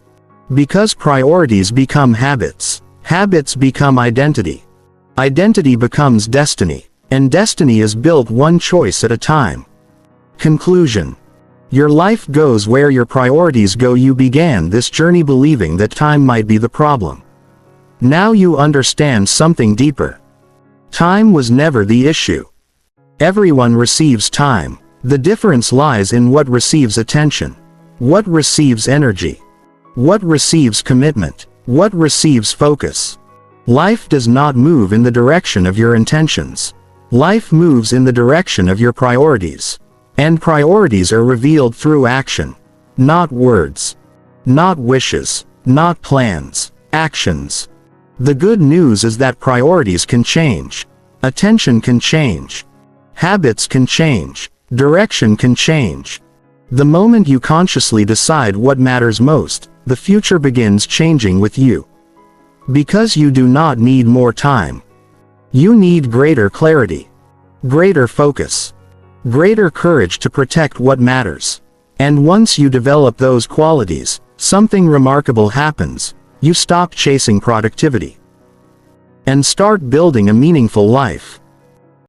Because priorities become habits. Habits become identity. Identity becomes destiny. And destiny is built one choice at a time. Conclusion. Your life goes where your priorities go. You began this journey believing that time might be the problem. Now you understand something deeper. Time was never the issue. Everyone receives time. The difference lies in what receives attention. What receives energy. What receives commitment. What receives focus. Life does not move in the direction of your intentions. Life moves in the direction of your priorities. And priorities are revealed through action. Not words. Not wishes. Not plans. Actions. The good news is that priorities can change. Attention can change. Habits can change. Direction can change. The moment you consciously decide what matters most, the future begins changing with you. Because you do not need more time. You need greater clarity. Greater focus. Greater courage to protect what matters. And once you develop those qualities, something remarkable happens. You stop chasing productivity. And start building a meaningful life.